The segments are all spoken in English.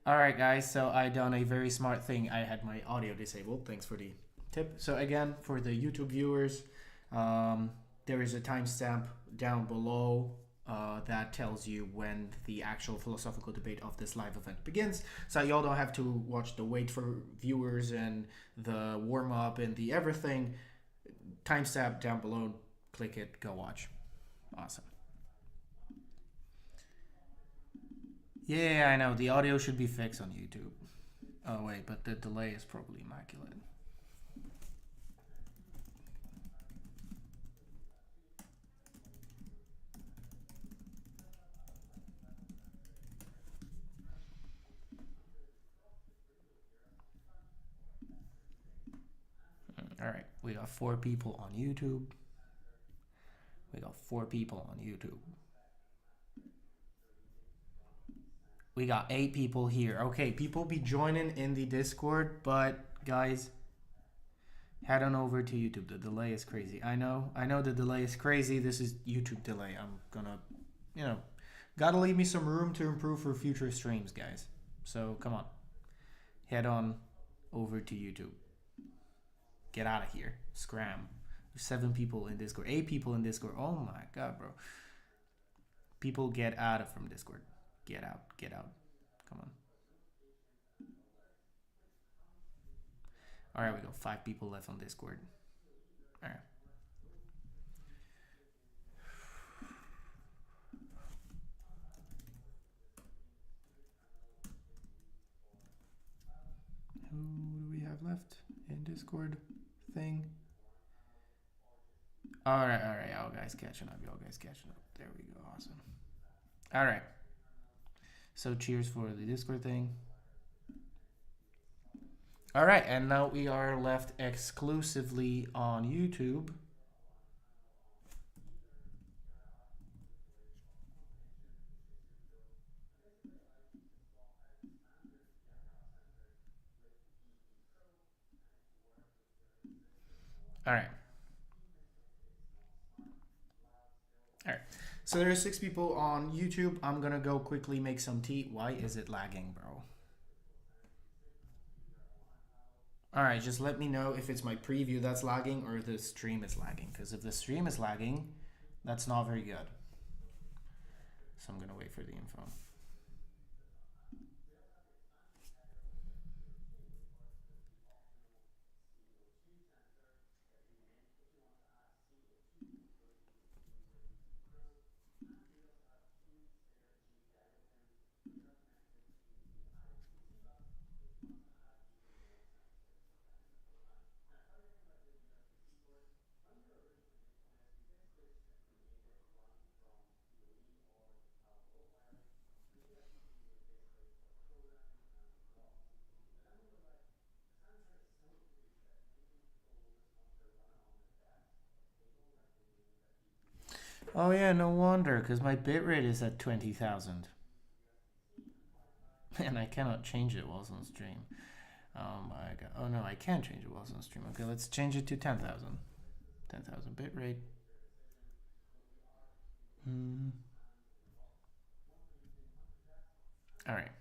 Alright guys, so I done a very smart thing. I had my audio disabled. Thanks for the tip. So again, for the YouTube viewers, um, there is a timestamp down below that tells you when the actual philosophical debate of this live event begins. So y'all don't have to watch the wait for viewers and the warm up and the everything. Timestamp down below. Click it, go watch. Awesome. Yeah, I know. The audio should be fixed on YouTube. Oh, wait, but the delay is probably immaculate. All right, we got 4 people on YouTube. We got 4 people on YouTube. We got 8 people here. Okay, people be joining in the Discord, but guys, head on over to YouTube. The delay is crazy. I know the delay is crazy. This is YouTube delay. I'm gonna, gotta leave me some room to improve for future streams, guys. So come on, head on over to YouTube. Get out of here. Scram. There's 7 people in Discord. 8 people in Discord. Oh my god, bro. People get out of from Discord. Get out. Get out. Come on. Alright, we got 5 people left on Discord. Alright. Who do we have left in Discord thing? Alright. Y'all guys catching up. There we go. Awesome. Alright. So cheers for the Discord thing. Alright, and now we are left exclusively on YouTube. Alright. So there are 6 people on YouTube. I'm gonna go quickly make some tea. Why is it lagging, bro? Alright, just let me know if it's my preview that's lagging or the stream is lagging. Because if the stream is lagging, that's not very good. So I'm gonna wait for the info. Oh yeah, no wonder, because my bitrate is at 20,000. And I cannot change it whilst on stream. Oh my god. Oh no, I can change it whilst on stream. Okay, let's change it to 10,000. 10,000 bitrate. Alright.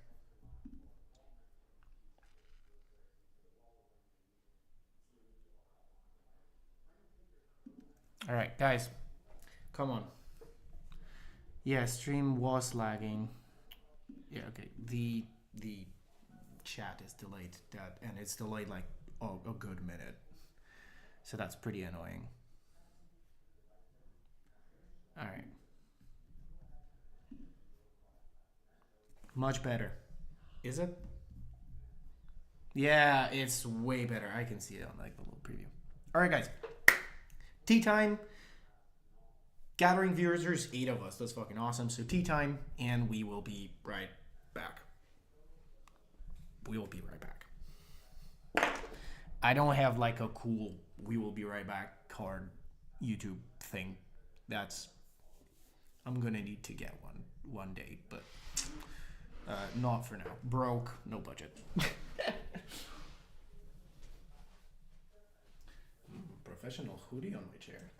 Alright, guys. Come on. Yeah, stream was lagging. Yeah, okay. The chat is delayed, and it's delayed like a good minute. So that's pretty annoying. Alright. Much better. Is it? Yeah, it's way better. I can see it on like the little preview. Alright, guys. Tea time. Gathering viewers, there's 8 of us. That's fucking awesome. So tea time, and we will be right back. We will be right back. I don't have like a cool "we will be right back" card YouTube thing. I'm gonna need to get one day, but not for now. Broke, no budget. Professional hoodie on my chair.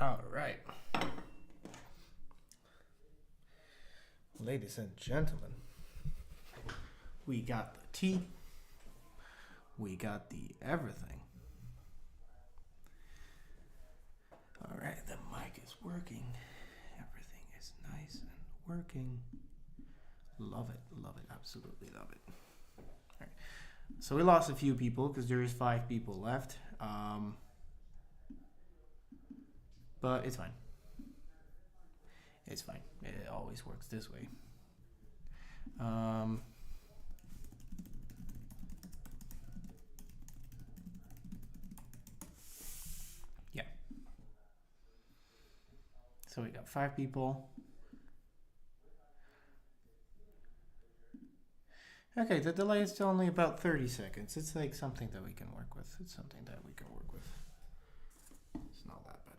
All right. Ladies and gentlemen, we got the tea, we got the everything. All right, the mic is working. Everything is nice and working. Love it, absolutely love it. All right. So we lost a few people because there is 5 people left. But it's fine. It's fine. It always works this way. Yeah. So we got 5 people. Okay, the delay is only about 30 seconds. It's like something that we can work with. It's not that bad.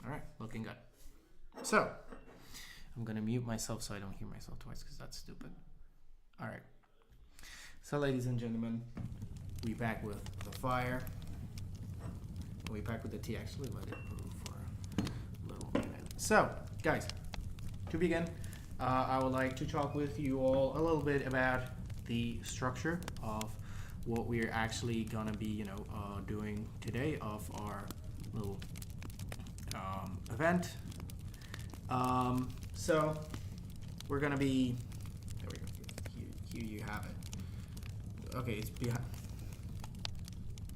All right, looking good. So, I'm gonna mute myself so I don't hear myself twice because that's stupid. All right. So, ladies and gentlemen, we back with the fire. We back with the tea. Actually, let it brew for a little minute. So, guys, to begin, I would like to talk with you all a little bit about the structure of what we're actually gonna be, doing today of our little event. So we're gonna be. There we go. Here you have it. Okay, it's behind.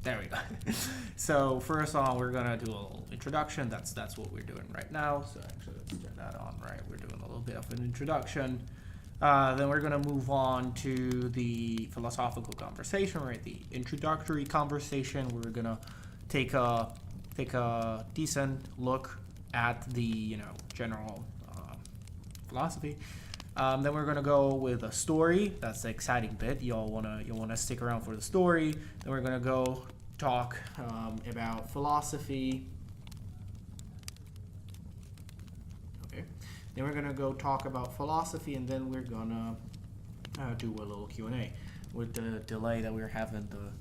There we go. So first on, we're gonna do a little introduction. That's what we're doing right now. So actually, let's turn that on. Right, we're doing a little bit of an introduction. Then we're gonna move on to the philosophical conversation. Right, the introductory conversation. We're gonna take a decent look at the general philosophy. Then we're gonna go with a story. That's the exciting bit. You'll wanna stick around for the story. Then we're gonna go talk about philosophy. Okay. Then we're gonna go talk about philosophy, and then we're gonna do a little Q&A. With the delay that we're having, the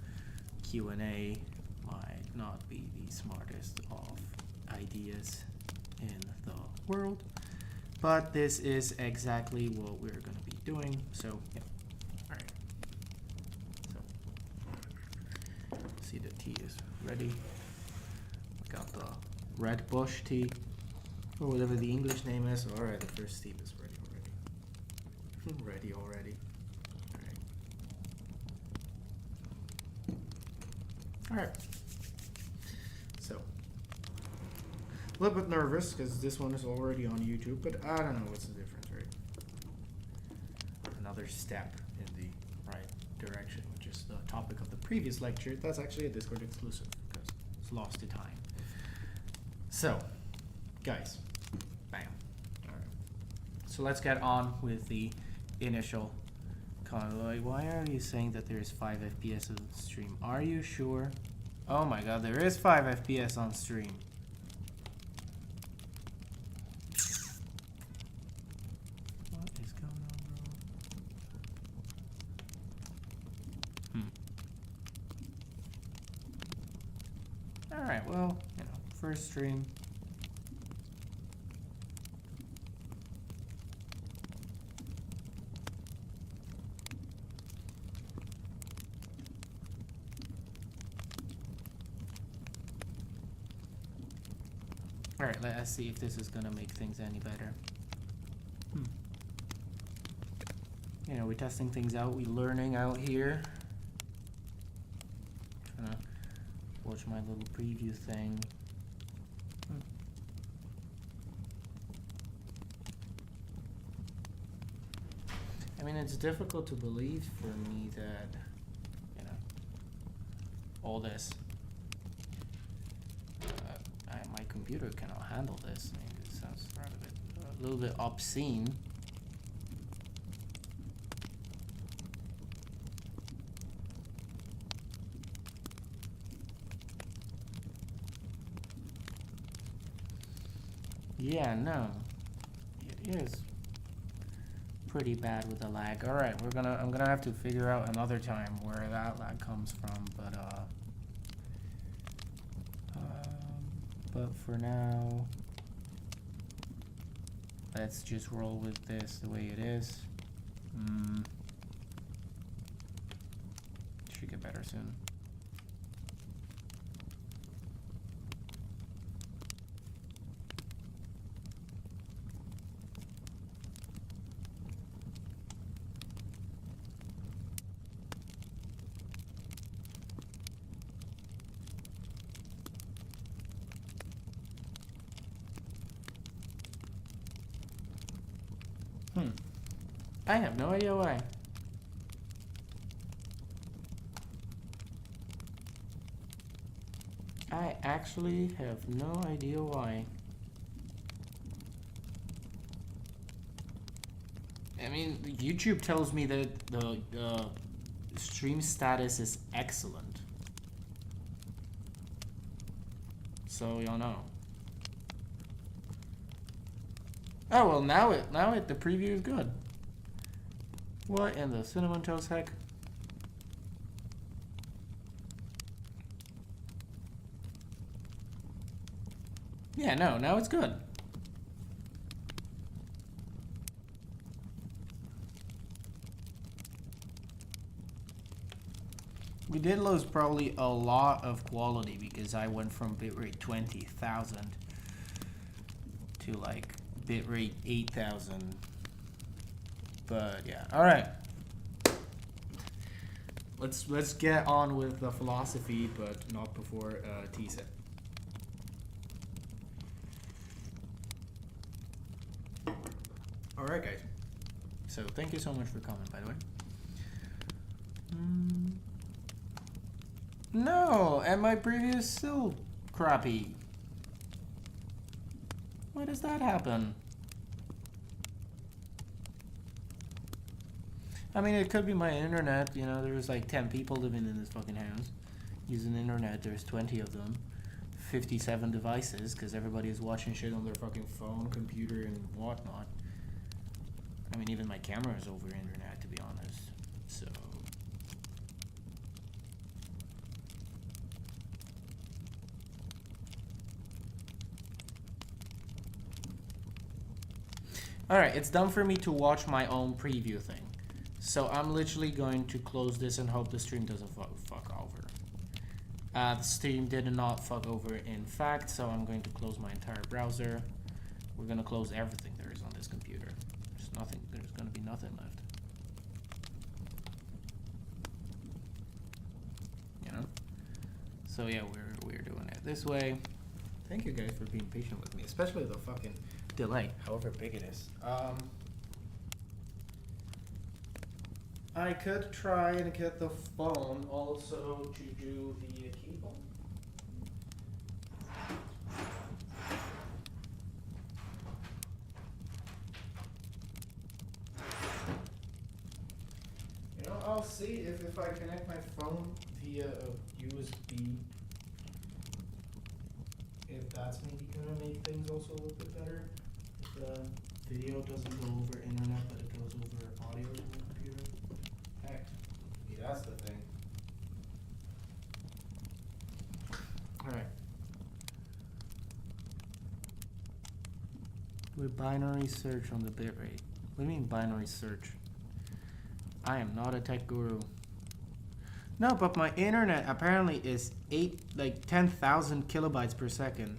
Q&A might not be the smartest of ideas in the world. But this is exactly what we're going to be doing. So, yeah. All right. So, see, the tea is ready. We got the red bush tea, or whatever the English name is. All right, the first steep is ready already. Ready already. All right. So, a little bit nervous because this one is already on YouTube, but I don't know what's the difference, right? Another step in the right direction, which is the topic of the previous lecture. That's actually a Discord exclusive because it's lost to time. So, guys, bam. All right. So let's get on with the initial convoy. Why are you saying that there is 5 FPS on stream? Are you sure? Oh my god, there is 5 FPS on stream. What is going on, bro? Alright, well, first stream. Alright, let's see if this is gonna make things any better. We're testing things out, we're learning out here. Trying to watch my little preview thing. I mean, it's difficult to believe for me that, all this. My computer cannot handle this. I mean, it sounds a little bit obscene. Yeah, no, it is pretty bad with the lag. All right, I'm gonna have to figure out another time where that lag comes from, but for now, let's just roll with this the way it is. Should get better soon. I have no idea why. I actually have no idea why. I mean, YouTube tells me that the stream status is excellent. So y'all know. Oh well, now the preview is good. What in the cinnamon toast heck? Yeah, no, now it's good. We did lose probably a lot of quality because I went from bitrate 20,000 to like bitrate 8,000. But yeah, all right. Let's get on with the philosophy, but not before tease it. All right, guys. So thank you so much for coming, by the way. No, and my preview is still crappy. Why does that happen? I mean, it could be my internet. You know, there's like 10 people living in this fucking house using the internet. There's 20 of them. 57 devices, because everybody is watching shit on their fucking phone, computer, and whatnot. I mean, even my camera is over internet, to be honest. So... Alright, it's done for me to watch my own preview thing. So I'm literally going to close this and hope the stream doesn't fuck over. The stream did not fuck over in fact, so I'm going to close my entire browser. We're going to close everything there is on this computer. There's going to be nothing left. You know? So yeah, we're doing it this way. Thank you guys for being patient with me, especially the fucking delay, however big it is. I could try and get the phone also to do the keyboard. You know, I'll see if I connect my phone via a USB. If that's maybe gonna make things also a little bit better. If the video doesn't go over internet, but it goes over audio in the computer. Heck, maybe that's the thing. Alright. Do a binary search on the bitrate. What do you mean binary search? I am not a tech guru. No, but my internet apparently is 10,000 kilobytes per second.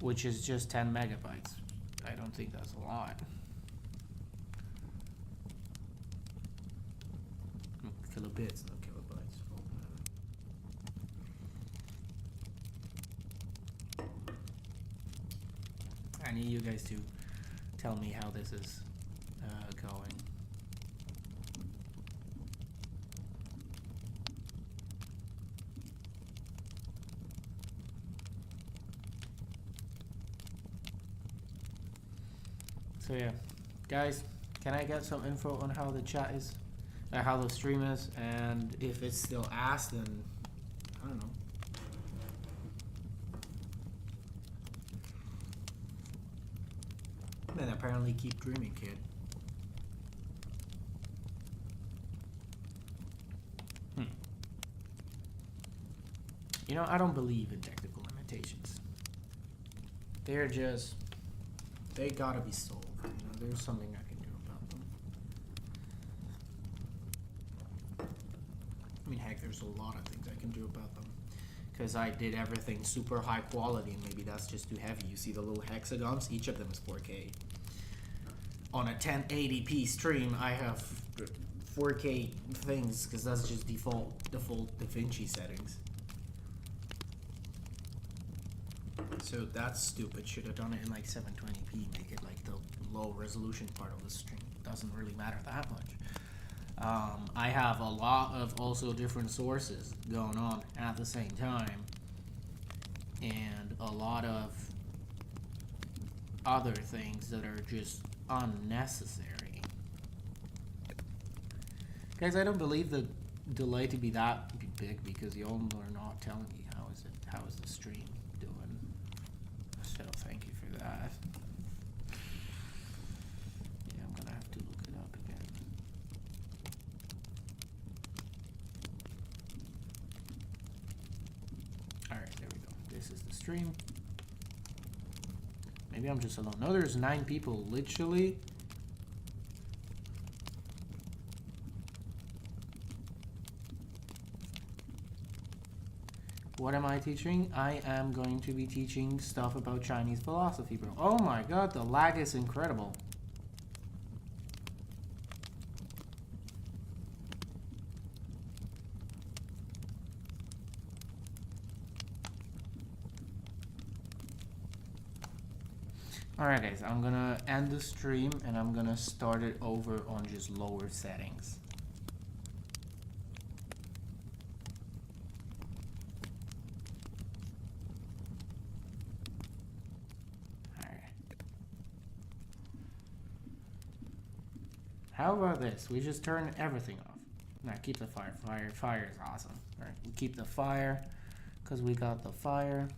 Which is just 10 megabytes. I don't think that's a lot. Kilobits, not kilobytes. I need you guys to tell me how this is going. So yeah, guys, can I get some info on how the chat is, how the stream is, and if it's still ass, then I don't know. apparently keep dreaming, kid. You know, I don't believe in technical limitations. They're just, they gotta be solved. You know, there's something I can do about them. I mean, heck, there's a lot of things I can do about them. Because I did everything super high quality, and maybe that's just too heavy. You see the little hexagons? Each of them is 4K. On a 1080p stream, I have 4K things, because that's just default DaVinci settings. So that's stupid. Should have done it in like 720p, make it like the low resolution part of the stream. Doesn't really matter that much. I have a lot of also different sources going on at the same time, and a lot of other things that are just unnecessary. Guys, I don't believe the delay to be that big because you all are not telling me how is the stream doing. So thank you for that. Yeah, I'm gonna have to look it up again. Alright, there we go. This is the stream. Maybe I'm just alone. No, there's 9 people, literally. What am I teaching? I am going to be teaching stuff about Chinese philosophy, bro. Oh my god, the lag is incredible. Alright guys, I'm gonna end the stream and I'm gonna start it over on just lower settings. How about this? We just turn everything off. Now keep the fire. Fire is awesome. All right, we keep the fire because we got the fire.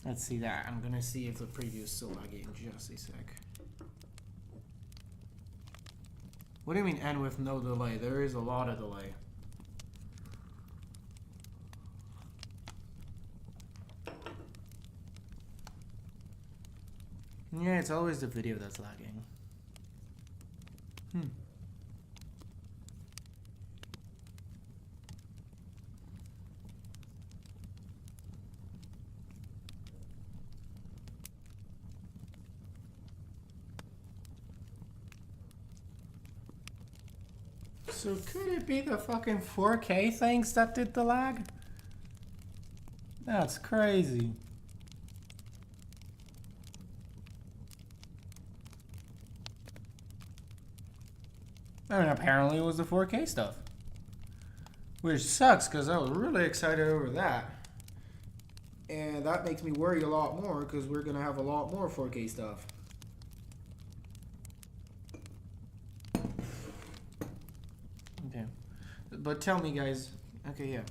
Let's see that. I'm gonna see if the preview is still laggy in just a sec. What do you mean end with no delay? There is a lot of delay. Yeah, it's always the video that's lagging. So could it be the fucking 4K things that did the lag? That's crazy. I mean, apparently it was the 4K stuff. Which sucks, because I was really excited over that. And that makes me worry a lot more, because we're going to have a lot more 4K stuff. Okay. But tell me, guys. Okay, yeah.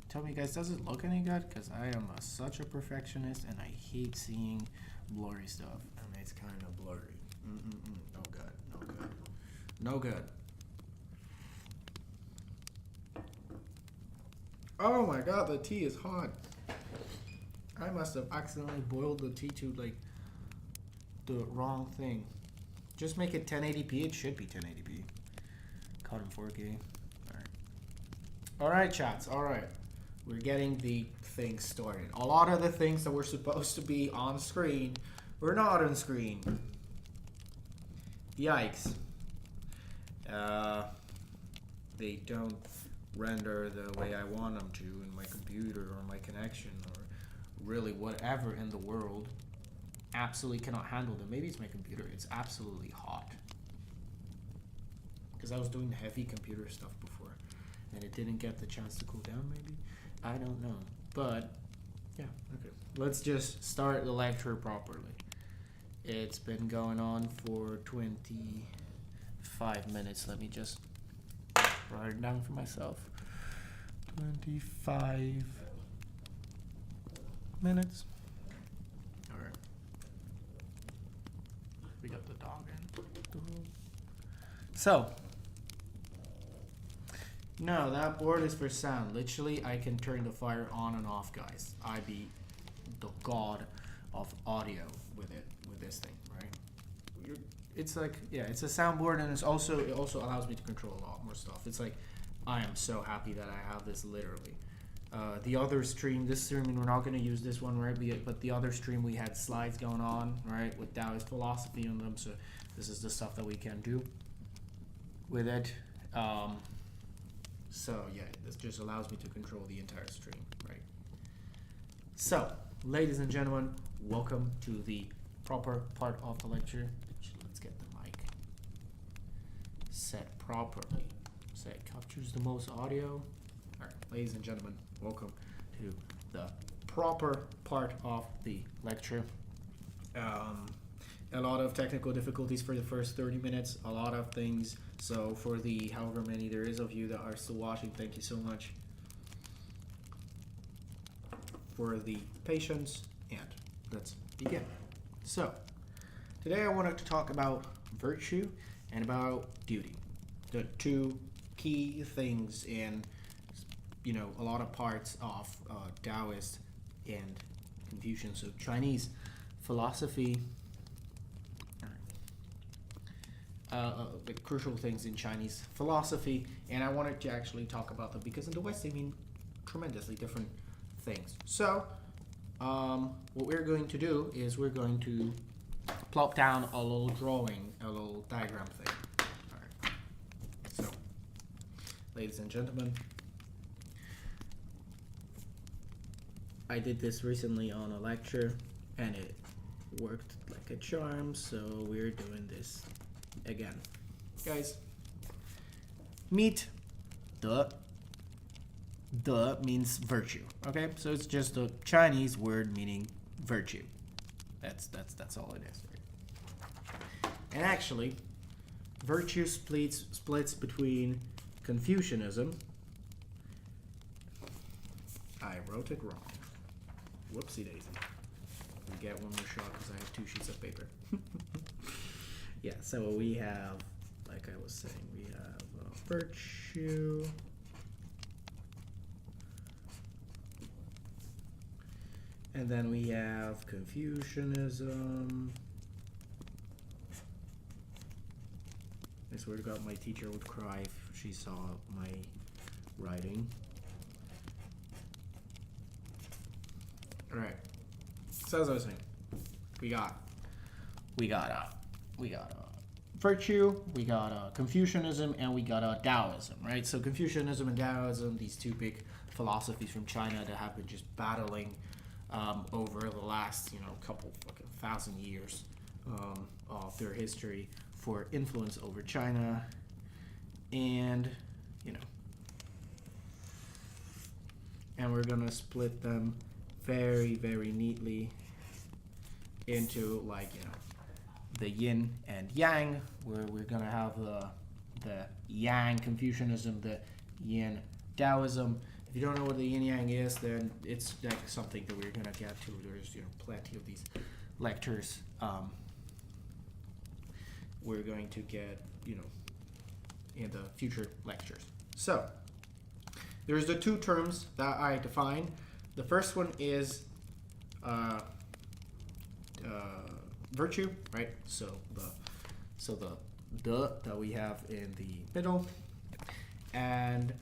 Tell me, guys, does it look any good? Because I am such a perfectionist, and I hate seeing blurry stuff. I mean, it's kind of blurry. No good. No good. No good. Oh my god, the tea is hot. I must have accidentally boiled the tea to like the wrong thing. Just make it 1080p. It should be 1080p. Caught in 4K. Alright. Alright, chats. Alright. We're getting the thing started. A lot of the things that were supposed to be on screen were not on screen. Yikes. They don't render the way I want them to in my computer or my connection or really whatever in the world. Absolutely cannot handle them. Maybe it's my computer. It's absolutely hot. Because I was doing heavy computer stuff before and it didn't get the chance to cool down maybe. I don't know. But yeah, okay. Let's just start the lecture properly. It's been going on for 25 minutes. Let me just write it down for myself. 25 minutes. All right. We got the dog in. So, no, that board is for sound. Literally, I can turn the fire on and off, guys. I be the god of audio with it, with this thing, right? It's like, yeah, it's a soundboard, and it also allows me to control a lot more stuff. It's like, I am so happy that I have this, literally. The other stream, this stream, we're not going to use this one, right? But the other stream, we had slides going on, right, with Daoist philosophy on them. So this is the stuff that we can do with it. So yeah, this just allows me to control the entire stream, right? So, ladies and gentlemen, welcome to the proper part of the lecture. Let's get the mic set properly so it captures the most audio. All right, ladies and gentlemen, welcome to the proper part of the lecture. A lot of technical difficulties for the first 30 minutes, a lot of things. So for the however many there is of you that are still watching, thank you so much for the patience, and let's begin. So today I wanted to talk about virtue and about duty, the two key things in, you know, a lot of parts of Daoist and Confucian, so Chinese philosophy. The crucial things in Chinese philosophy, and I wanted to actually talk about them because in the West they mean tremendously different things. So what we're going to do is we're going to plop down a little drawing, a little diagram thing. All right. So, ladies and gentlemen, I did this recently on a lecture and it worked like a charm, so we're doing this again. Guys, meet the means virtue. Okay, so it's just a Chinese word meaning virtue. That's all it is. And actually, virtue splits between Confucianism. I wrote it wrong. Whoopsie daisy. We get one more shot because I have 2 sheets of paper. Yeah, so we have, like I was saying, we have virtue. And then we have Confucianism. I swear to God, my teacher would cry if she saw my writing. Alright, so as I was saying, we got virtue, we got Confucianism, and we got Taoism, right? So Confucianism and Taoism, these two big philosophies from China that have been just battling over the last, couple fucking thousand years of their history for influence over China, and and we're gonna split them very, very neatly into the yin and yang, where we're gonna have the yang Confucianism, the yin Taoism. If you don't know what the yin yang is, then it's like something that we're gonna get to. There's plenty of these lectures. We're going to get in the future lectures. So there's the two terms that I define. The first one is virtue, right? So the that we have in the middle, and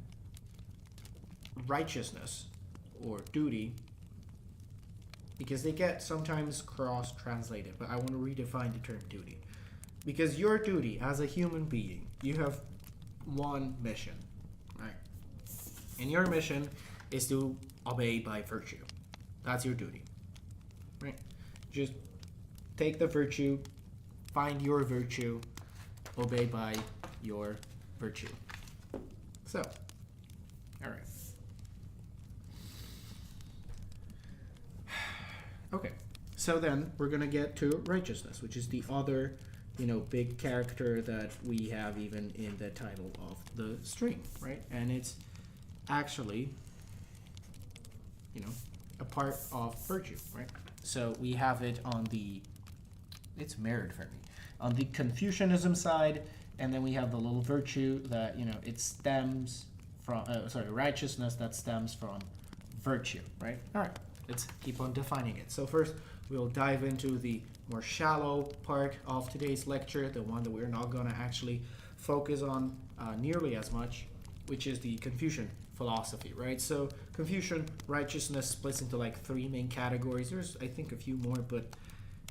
righteousness or duty, because they get sometimes cross-translated, but I want to redefine the term duty. Because your duty as a human being, you have one mission, right? And your mission is to obey by virtue. That's your duty, right? Just take the virtue, find your virtue, obey by your virtue. So, all right. Okay, so then we're going to get to righteousness, which is the other, big character that we have even in the title of the stream, right? And it's actually, a part of virtue, right? So we have it on the, it's mirrored for me, on the Confucianism side, and then we have the little virtue that, you know, it stems from, righteousness that stems from virtue, right? All right, let's keep on defining it. So first, we'll dive into the more shallow part of today's lecture, the one that we're not going to actually focus on nearly as much, which is the Confucian philosophy, right? So Confucian righteousness splits into like three main categories. There's, I think, a few more, but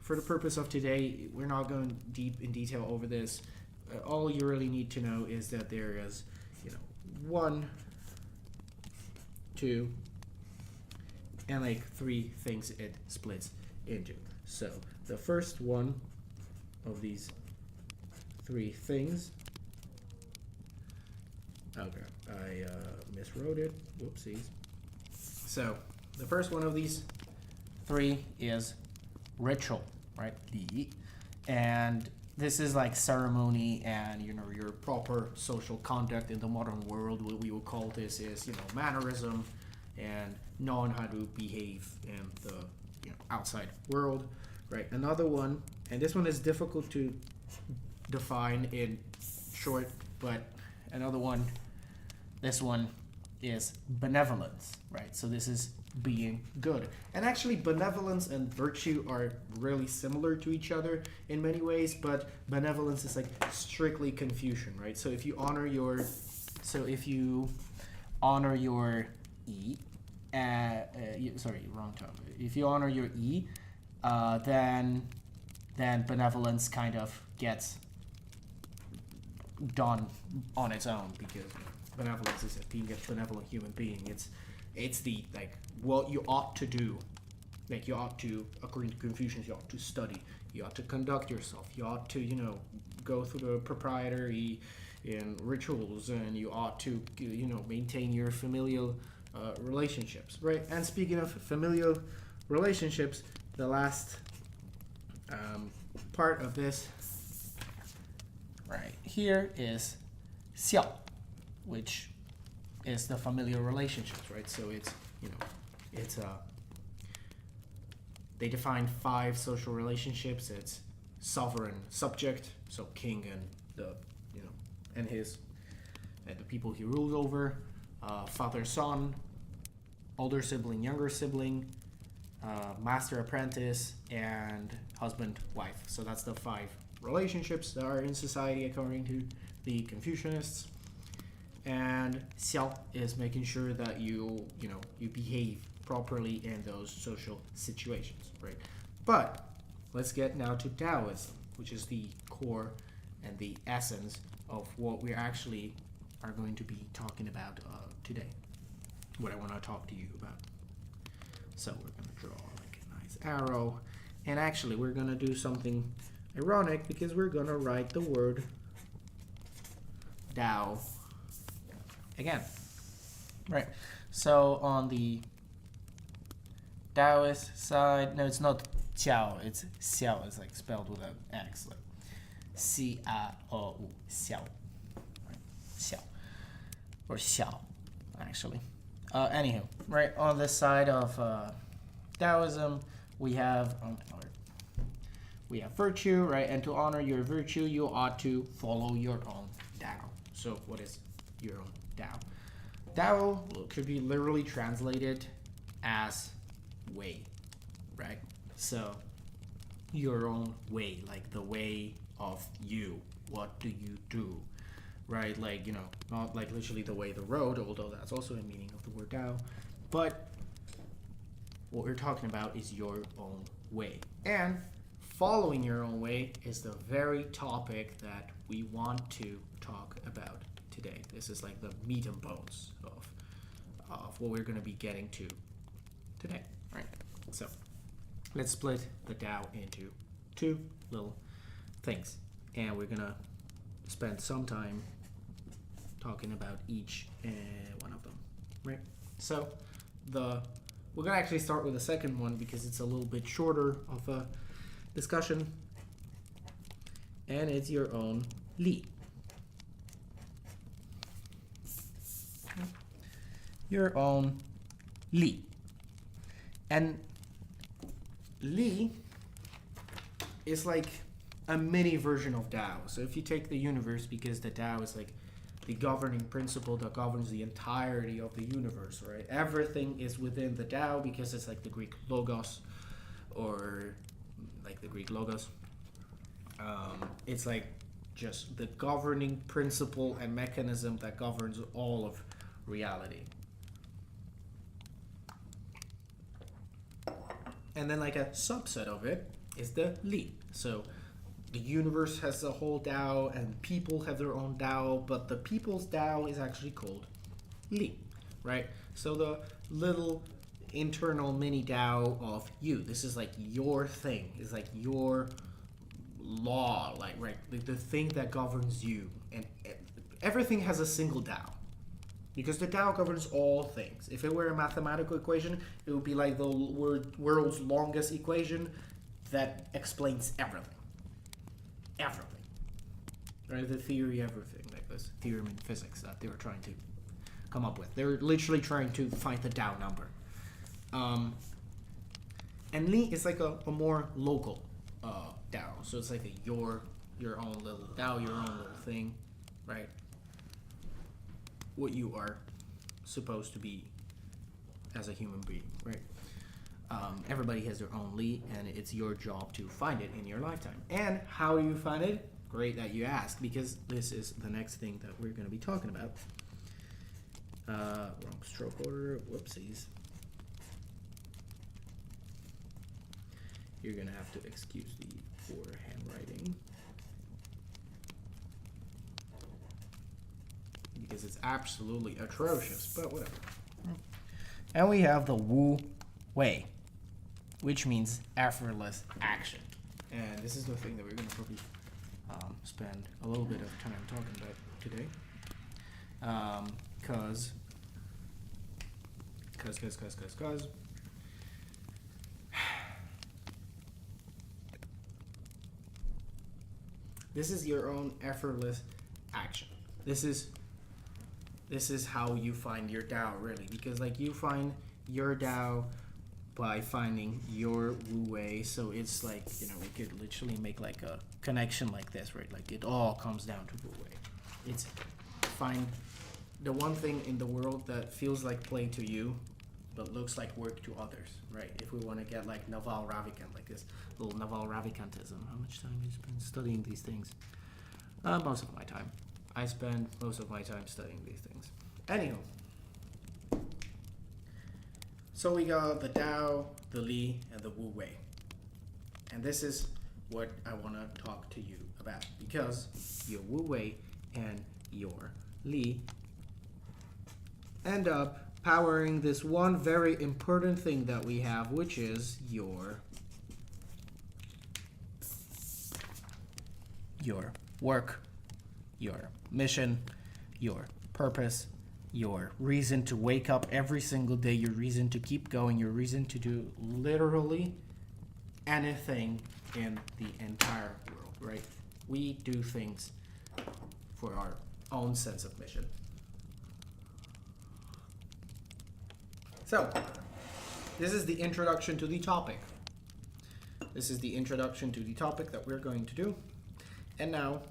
for the purpose of today, we're not going deep in detail over this. All you really need to know is that there is, you know, 1, 2, and like 3 things it splits into. So the first one of these 3 things, okay, I miswrote it, whoopsies. So the first one of these 3 is ritual, right? And this is like ceremony and, you know, your proper social conduct in the modern world. What we would call this is, you know, mannerism and knowing how to behave in the, you know, outside world, right? Another one, and this one is difficult to define in short, but another one, this one is benevolence, right? So this is being good. And actually benevolence and virtue are really similar to each other in many ways, but benevolence is like strictly Confucian, right? So if you honor your yi, sorry, wrong term. If you honor your yi, then benevolence kind of gets done on its own, because benevolence is being a benevolent human being. It's the, like, what you ought to do. Like, you ought to, according to Confucians, you ought to study. You ought to conduct yourself. You ought to, you know, go through the proprietary in rituals, and you ought to, you know, maintain your familial relationships, right? And speaking of familial relationships, the last part of this right here is xiao, which is the familial relationships, right? So it's, you know, it's they define 5 social relationships. It's sovereign subject, so king and the, you know, and the people he rules over, father son, older sibling, younger sibling, master apprentice, and husband wife. So that's the 5 relationships that are in society according to the Confucianists. And xiao is making sure that you behave properly in those social situations, right? But let's get now to Daoism, which is the core and the essence of what we actually are going to be talking about today, what I want to talk to you about. So we're going to draw like a nice arrow, and actually we're going to do something ironic, because we're going to write the word Dao again, right? So on the Daoist side, no, it's not Qiao, it's Xiao. It's like spelled with an X, like C-I-O-U, Xiao, right? Xiao, or Xiao, actually. Anywho, right on this side of Taoism, we have virtue, right? And to honor your virtue, you ought to follow your own Dao. So what is your own Dao? Dao could be literally translated as way, right? So your own way, like the way of you. What do you do, right? Like, you know, not like literally the way, the road, although that's also a meaning of the word Dao. But what we're talking about is your own way. And following your own way is the very topic that we want to talk about today. This is like the meat and bones of what we're going to be getting to today, right? So let's split the Tao into 2 little things, and we're going to spend some time talking about each one of them, right? So we're going to actually start with the second one because it's a little bit shorter of a discussion, and it's your own li. Your own li. And Li is like a mini version of Tao. So if you take the universe, because the Tao is like the governing principle that governs the entirety of the universe, right? Everything is within the Tao because it's like the Greek logos, or like the Greek logos. It's like just the governing principle and mechanism that governs all of reality. And then like a subset of it is the Li. So the universe has a whole Tao and people have their own Tao, but the people's Tao is actually called Li, right? So the little internal mini Tao of you, this is like your thing, is like your law, like, right, like the thing that governs you, and everything has a single Tao. Because the Tao governs all things. If it were a mathematical equation, it would be like the world's longest equation that explains everything. Everything. Right? The theory, everything. Like this theorem in physics that they were trying to come up with. They're literally trying to find the Tao number. And Li is like a more local Tao. So it's like your own little Tao, your own little thing, right? What you are supposed to be as a human being, right? Everybody has their own Li, and it's your job to find it in your lifetime. And how do you find it? Great that you ask, because this is the next thing that we're going to be talking about. Wrong stroke order, whoopsies. You're going to have to excuse the poor handwriting, because it's absolutely atrocious, but whatever. And we have the Wu Wei, which means effortless action. And this is the thing that we're going to probably spend a little bit of time talking about today. Cause this is your own effortless action. This is how you find your Tao, really, because like you find your Tao by finding your Wu Wei. So it's like, you know, we could literally make like a connection like this, right? Like it all comes down to Wu Wei. It's find the one thing in the world that feels like play to you, but looks like work to others, right? If we want to get like Naval Ravikant, like this little Naval Ravikantism. How much time have you spent studying these things? Most of my time. I spend most of my time studying these things. Anyhow, so we got the Tao, the Li, and the Wu Wei. And this is what I want to talk to you about, because your Wu Wei and your Li end up powering this one very important thing that we have, which is your work, your mission, your purpose, your reason to wake up every single day, your reason to keep going, your reason to do literally anything in the entire world, right? We do things for our own sense of mission. So, this is the introduction to the topic. This is the introduction to the topic that we're going to do. And now,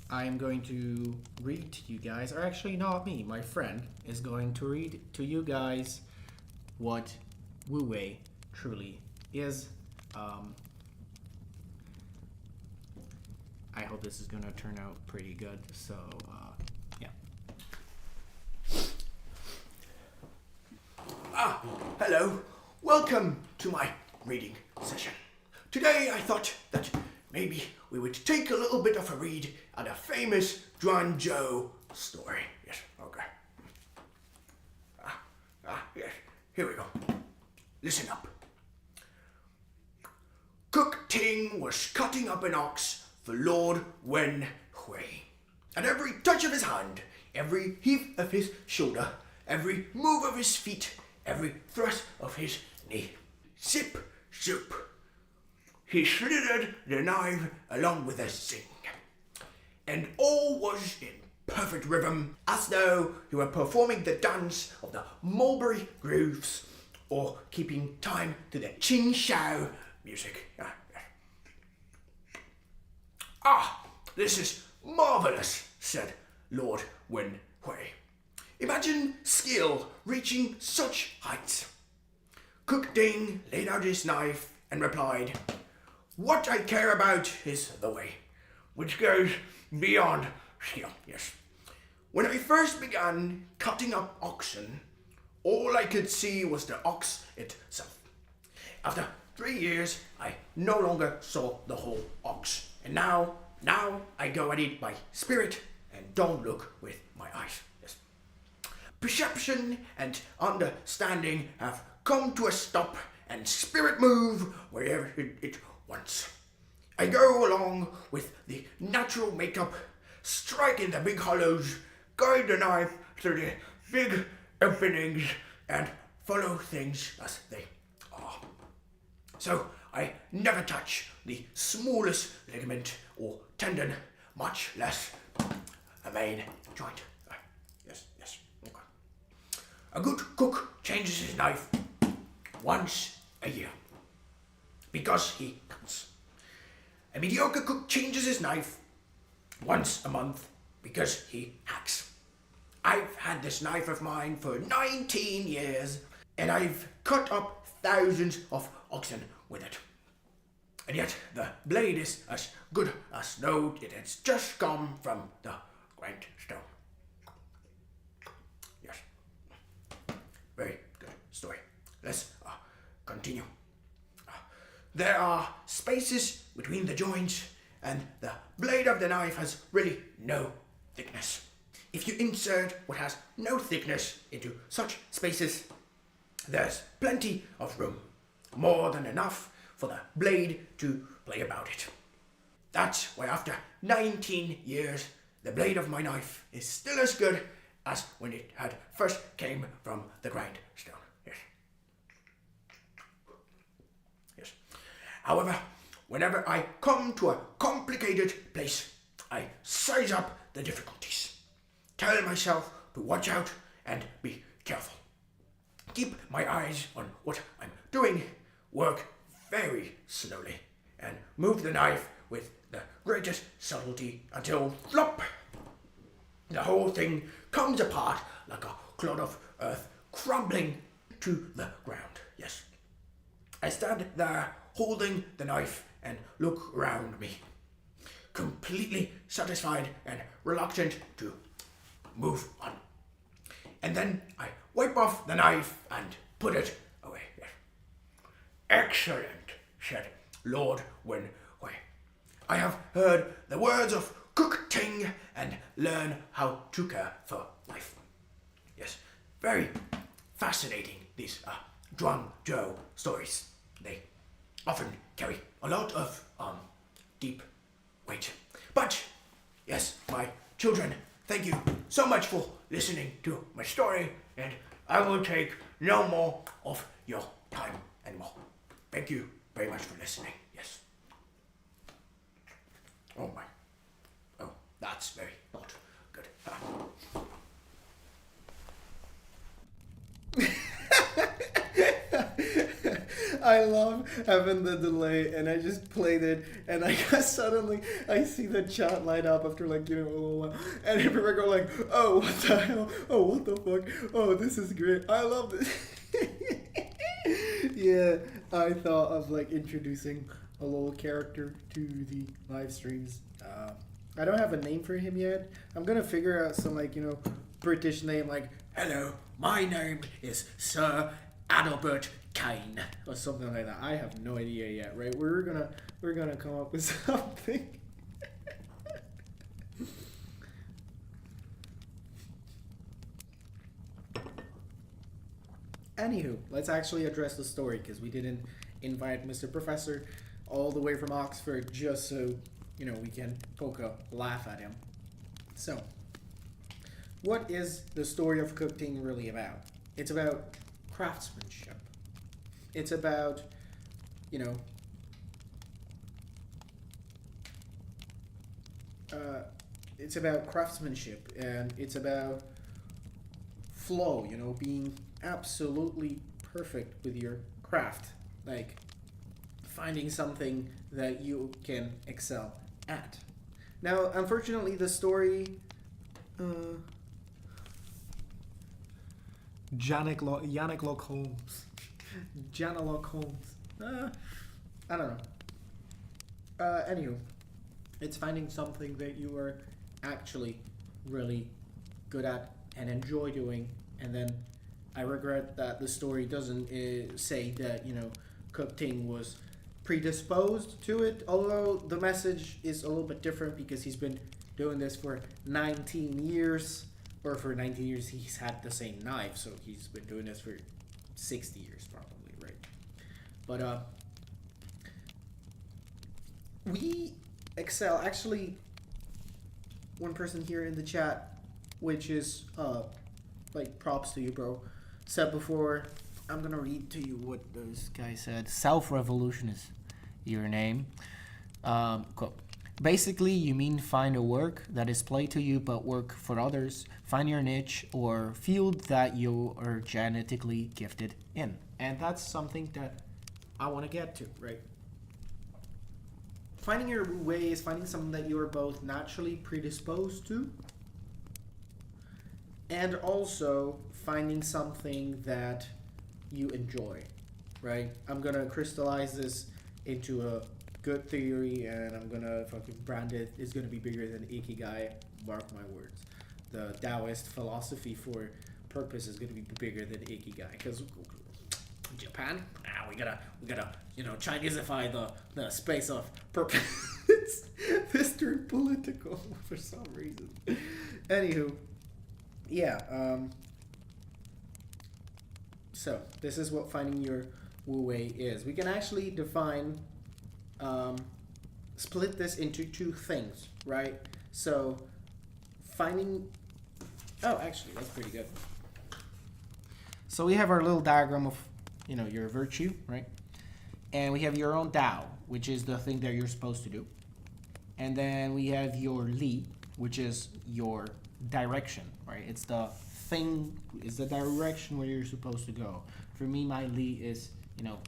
I am going to read to you guys, or actually not me, my friend is going to read to you guys what Wu Wei truly is. I hope this is going to turn out pretty good, so yeah. Hello. Welcome to my reading session. Today I thought that maybe we would take a little bit of a read at a famous Zhuangzhou story. Yes, okay. Yes, here we go. Listen up. Cook Ting was cutting up an ox for Lord Wen Hui. At every touch of his hand, every heave of his shoulder, every move of his feet, every thrust of his knee, zip, zoop, he slithered the knife along with a zing. And all was in perfect rhythm, as though he were performing the dance of the mulberry grooves or keeping time to the Qin Shao music. Ah, this is marvelous, said Lord Wen Hui. Imagine skill reaching such heights. Cook Ding laid out his knife and replied, "What I care about is the way, which goes beyond skill, yes. When I first began cutting up oxen, all I could see was the ox itself. After 3 years, I no longer saw the whole ox. And now I go at it by spirit and don't look with my eyes. Yes. Perception and understanding have come to a stop and spirit move wherever it wants. I go along with the natural makeup, strike in the big hollows, guide the knife through the big openings, and follow things as they are. So I never touch the smallest ligament or tendon, much less a main joint. Yes. Okay. A good cook changes his knife once a year because he counts. A mediocre cook changes his knife once a month because he hacks. I've had this knife of mine for 19 years and I've cut up thousands of oxen with it. And yet the blade is as good as though it has just come from the grindstone. Yes. Very good story. Let's continue. There are spaces between the joints and the blade of the knife has really no thickness. If you insert what has no thickness into such spaces, there's plenty of room, more than enough for the blade to play about it. That's why after 19 years, the blade of my knife is still as good as when it had first came from the grindstone. Yes. However, whenever I come to a complicated place, I size up the difficulties. Tell myself to watch out and be careful. Keep my eyes on what I'm doing, work very slowly, and move the knife with the greatest subtlety until flop! The whole thing comes apart like a clod of earth crumbling to the ground. Yes. I stand there holding the knife and look around me, completely satisfied and reluctant to move on. And then I wipe off the knife and put it away. Yes. Excellent, said Lord Wen Hui. I have heard the words of Cook Ting and learn how to care for life. Yes, very fascinating, these Zhuangzhou stories. They often carry a lot of deep weight. But, yes, my children, thank you so much for listening to my story, and I will take no more of your time anymore. Thank you very much for listening. Yes. Oh my. Oh, that's very not good. I love having the delay, and I just played it, and I guess suddenly I see the chat light up after like a little while, and people go like, "Oh, what the hell? Oh, what the fuck? Oh, this is great! I love this." Yeah, I thought of like introducing a little character to the live streams. I don't have a name for him yet. I'm gonna figure out some British name like, "Hello, my name is Sir Adalbert Kane," or something like that. I have no idea yet, right? We're gonna come up with something. Anywho, let's actually address the story because we didn't invite Mr. Professor all the way from Oxford just so we can poke a laugh at him. So, what is the story of cooking really about? It's about craftsmanship. It's about, it's about craftsmanship, and it's about flow, you know, being absolutely perfect with your craft. Like finding something that you can excel at. Now, unfortunately, the story. Uh, Yannick Locke Holmes. Jana Locke Holmes. I don't know. Anywho, it's finding something that you are actually really good at and enjoy doing, and then I regret that the story doesn't say that, you know, Cook Ting was predisposed to it, although the message is a little bit different because he's been doing this for 19 years, or for 19 years he's had the same knife, so he's been doing this for 60 years probably, right? But we excel. Actually, one person here in the chat, which is like props to you, bro, said before. I'm gonna read to you what this guy said. Self revolution is your name. Quote. Basically, you mean find a work that is play to you but work for others. Find your niche or field that you are genetically gifted in. And that's something that I want to get to, right? Finding your way is finding something that you are both naturally predisposed to, and also finding something that you enjoy, right? I'm gonna crystallize this into a good theory, and I'm gonna fucking brand it. It's gonna be bigger than Ikigai. Mark my words. The Daoist philosophy for purpose is gonna be bigger than Ikigai, because Japan, we gotta you know, Chineseify the space of purpose. This turned political for some reason. Anywho, yeah. So this is what finding your wu wei is. We can actually define, split this into two things, right? So finding. Oh, actually, that's pretty good. So we have our little diagram of, you know, your virtue, right? And we have your own Dao, which is the thing that you're supposed to do. And then we have your Li, which is your direction, right? It's the thing, it's the direction where you're supposed to go. For me, my Li is, you know,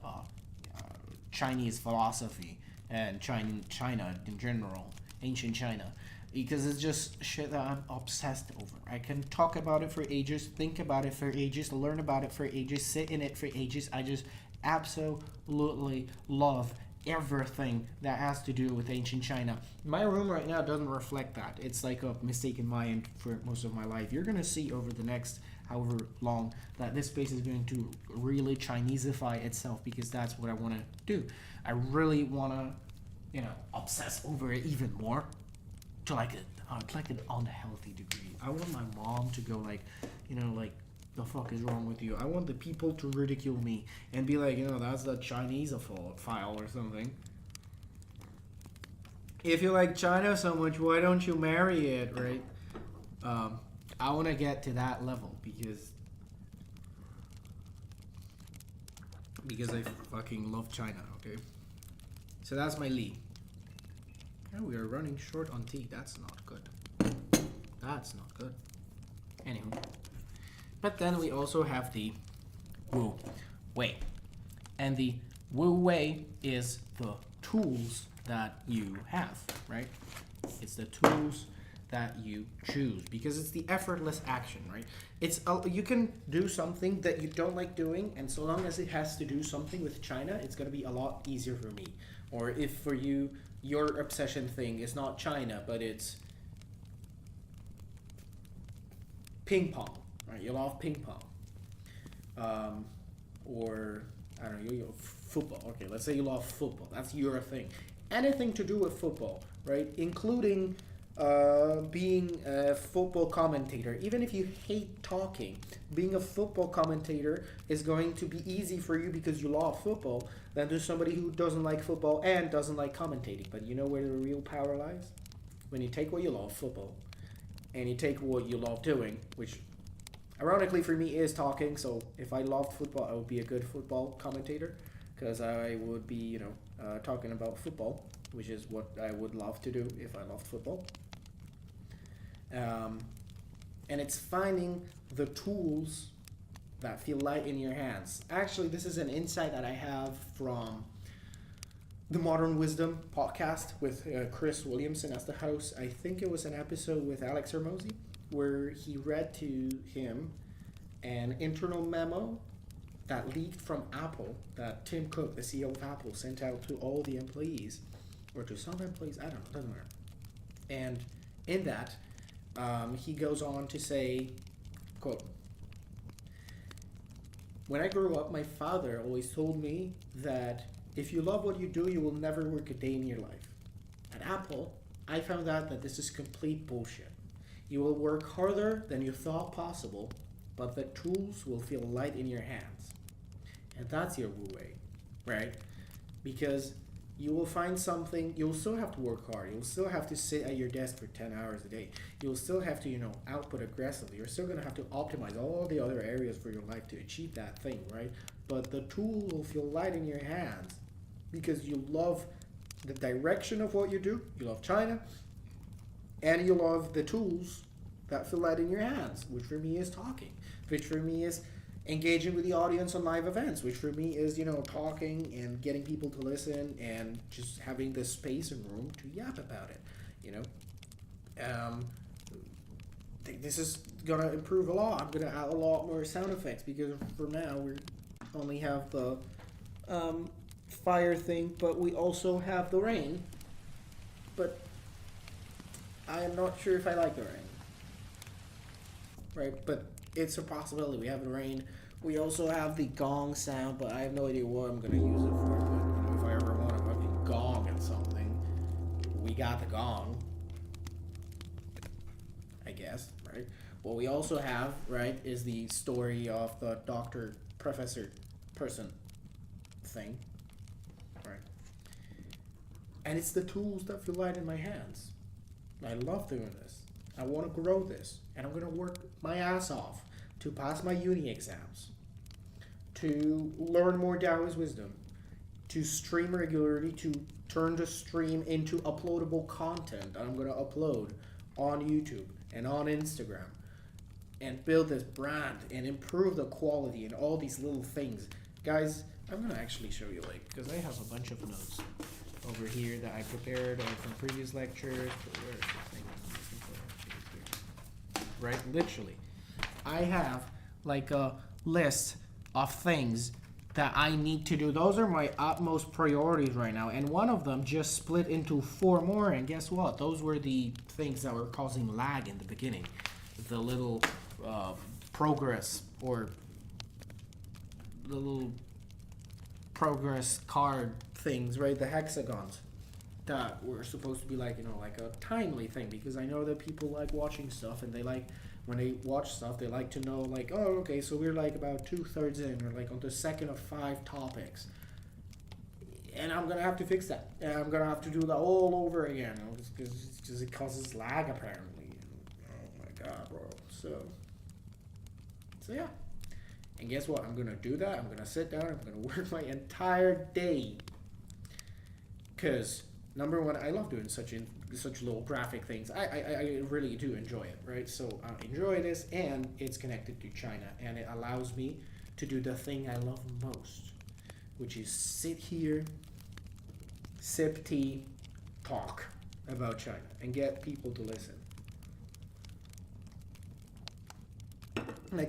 Chinese philosophy and China in general, ancient China. Because it's just shit that I'm obsessed over. I can talk about it for ages, think about it for ages, learn about it for ages, sit in it for ages. I just absolutely love everything that has to do with ancient China. My room right now doesn't reflect that. It's like a mistake in my end for most of my life. You're gonna see over the next however long that this space is going to really Chineseify itself, because that's what I want to do. I really want to, you know, obsess over it even more, to like an unhealthy degree. I want my mom to go like, you know, like, the fuck is wrong with you? I want the people to ridicule me and be like, you know, that's the Chinese file or something. If you like China so much, why don't you marry it, right? I want to get to that level because I fucking love China, okay? So that's my Li. Oh, we are running short on tea. That's not good. That's not good. Anywho. But then we also have the Wu Wei. And the Wu Wei is the tools that you have, right? It's the tools that you choose, because it's the effortless action, right? It's you can do something that you don't like doing, and so long as it has to do something with China, it's going to be a lot easier for me. Or if for you, your obsession thing is not China, but it's ping pong, right? You love ping pong. Or, I don't know, you football. Okay, let's say you love football. That's your thing. Anything to do with football, right? Including being a football commentator. Even if you hate talking, being a football commentator is going to be easy for you because you love football than to somebody who doesn't like football and doesn't like commentating. But you know where the real power lies? When you take what you love, football, and you take what you love doing, which ironically for me is talking. So if I loved football, I would be a good football commentator, because I would be, you know, talking about football, which is what I would love to do if I loved football. um, and it's finding the tools that feel light in your hands. Actually, this is an insight that I have from the Modern Wisdom podcast with Chris Williamson as the host. I think it was an episode with Alex Hermosi where he read to him an internal memo that leaked from Apple that Tim Cook, the CEO of Apple, sent out to all the employees, or to some employees, I don't know, doesn't matter. And in that, he goes on to say, quote, "When I grew up, my father always told me that if you love what you do, you will never work a day in your life. At Apple, I found out that this is complete bullshit. You will work harder than you thought possible, but the tools will feel light in your hands." And that's your wu wei, right? Because you will find something, you'll still have to work hard. You'll still have to sit at your desk for 10 hours a day. You'll still have to, output aggressively. You're still going to have to optimize all the other areas for your life to achieve that thing, right? But the tool will feel light in your hands because you love the direction of what you do. You love China. And you love the tools that feel light in your hands, which for me is talking, which for me is engaging with the audience on live events, which for me is, talking and getting people to listen and just having the space and room to yap about it, This is going to improve a lot. I'm going to add a lot more sound effects because for now we only have the fire thing, but we also have the rain. But I am not sure if I like the rain. Right, but it's a possibility. We have the rain. We also have the gong sound, but I have no idea what I'm going to use it for. But if I ever want to fucking gong at something, we got the gong, I guess, right? What we also have, right, is the story of the doctor, professor, person thing, right? And it's the tools that feel light in my hands. I love doing this. I want to grow this, and I'm going to work my ass off to pass my uni exams, to learn more Daoist wisdom, to stream regularly, to turn the stream into uploadable content that I'm going to upload on YouTube and on Instagram, and build this brand and improve the quality and all these little things. Guys, I'm going to actually show you, because I have a bunch of notes over here that I prepared from previous lectures. Where is the thing I'm looking for? Right, literally. I have a list of things that I need to do. Those are my utmost priorities right now. And one of them just split into 4 more. And guess what? Those were the things that were causing lag in the beginning. The little progress or the little progress card things, right? The hexagons that were supposed to be like a timely thing, because I know that people like watching stuff and they like, when they watch stuff, they like to know okay, so we're about 2/3 in, or on the second of 5 topics, and I'm gonna have to fix that, and I'm gonna have to do that all over again, because it causes lag apparently. Oh my god, bro. So yeah. And guess what? I'm gonna do that. I'm gonna sit down. I'm gonna work my entire day. Cause number one, I love doing such little graphic things. I really do enjoy it, right? So I enjoy this, and it's connected to China, and it allows me to do the thing I love most, which is sit here, sip tea, talk about China, and get people to listen.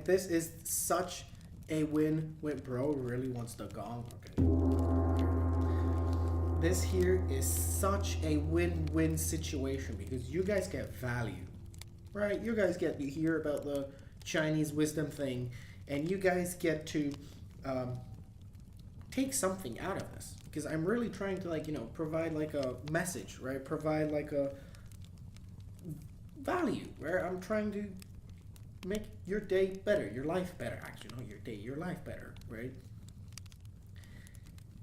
This is such a win-win. Bro really wants the gong. Okay. This here is such a win-win situation because you guys get value, right? You guys get to hear about the Chinese wisdom thing, and you guys get to take something out of this, because I'm really trying to provide a message, right? Provide a value, where I'm trying to make your day better, your life better. Actually, not your day, your life better, right?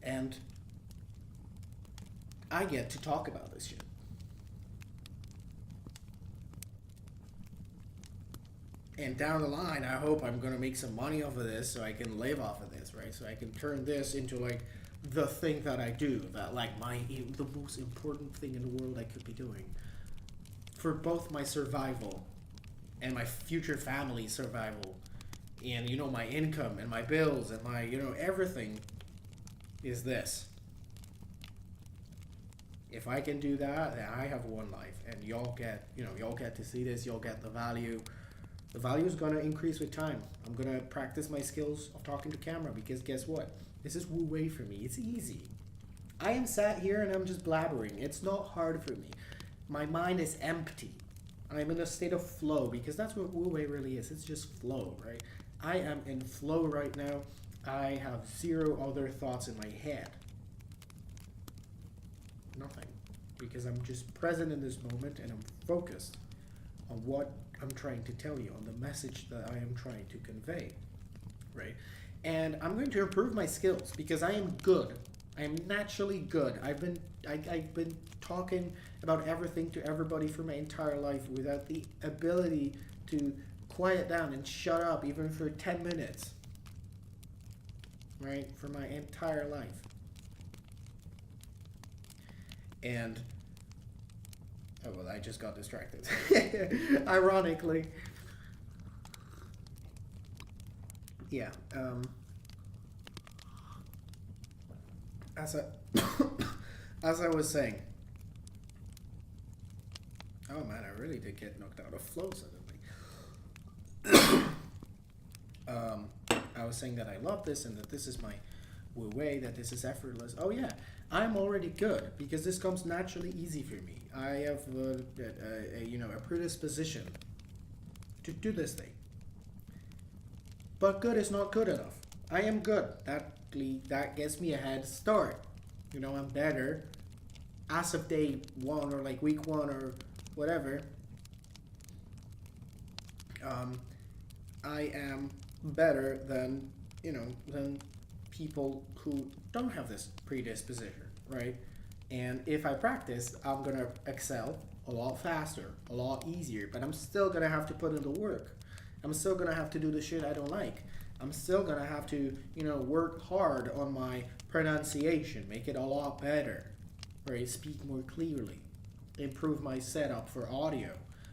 And I get to talk about this shit. And down the line, I hope I'm gonna make some money off of this, so I can live off of this, right? So I can turn this into the thing that I do, that the most important thing in the world I could be doing. for both my survival and my future family's survival, and my income and my bills and my everything, is this. If I can do that, then I have one life, and y'all get to see this. Y'all get the value. The value is gonna increase with time. I'm gonna practice my skills of talking to camera, because guess what? This is Wu Wei for me. It's easy. I am sat here and I'm just blabbering. It's not hard for me. My mind is empty. I'm in a state of flow, because that's what Wu Wei really is. It's just flow, right? I am in flow right now. I have zero other thoughts in my head. Nothing. Because I'm just present in this moment, and I'm focused on what I'm trying to tell you, on the message that I am trying to convey, right? And I'm going to improve my skills, because I am good. I am naturally good. I've been talking about everything to everybody for my entire life without the ability to quiet down and shut up even for 10 minutes, right? For my entire life. And oh well, I just got distracted. Ironically. Yeah. As I was saying. Oh man, I really did get knocked out of flow suddenly. I was saying that I love this, and that this is my way, that this is effortless. Oh yeah, I'm already good, because this comes naturally easy for me. I have a predisposition to do this thing. But good is not good enough. I am good. That gets me a head start. I'm better as of day one, or like week one, or whatever. I am better than people who don't have this predisposition, right? And if I practice, I'm gonna excel a lot faster, a lot easier, but I'm still gonna have to put in the work. I'm still gonna have to do the shit I don't like. I'm still gonna have to, work hard on my pronunciation, make it a lot better, right? Speak more clearly, improve my setup for audio,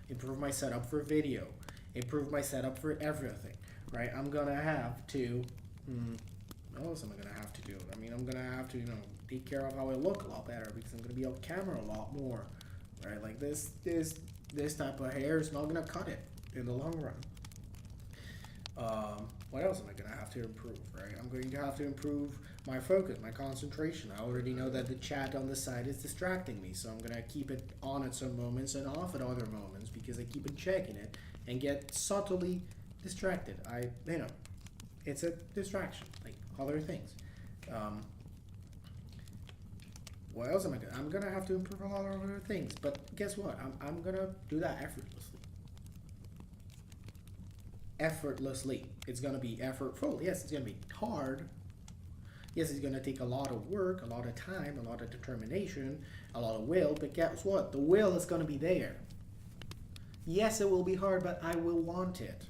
improve my setup for video, improve my setup for everything, right? I'm gonna have to, what else am I gonna have to do? I mean, I'm gonna have to, take care of how I look a lot better, because I'm gonna be on camera a lot more, right? Like this type of hair is not gonna cut it in the long run. What else am I gonna have to improve, right? I'm going to have to improve my focus, my concentration. I already know that the chat on the side is distracting me, so I'm gonna keep it on at some moments and off at other moments, because I keep on checking it and get subtly distracted. It's a distraction, like other things. What else am I gonna? I'm gonna have to improve a lot of other things, but guess what? I'm gonna do that effortlessly. Effortlessly. It's gonna be effortful. Yes, it's gonna be hard. Yes, it's gonna take a lot of work, a lot of time, a lot of determination, a lot of will, but guess what? The will is gonna be there. Yes, it will be hard, but I will want it.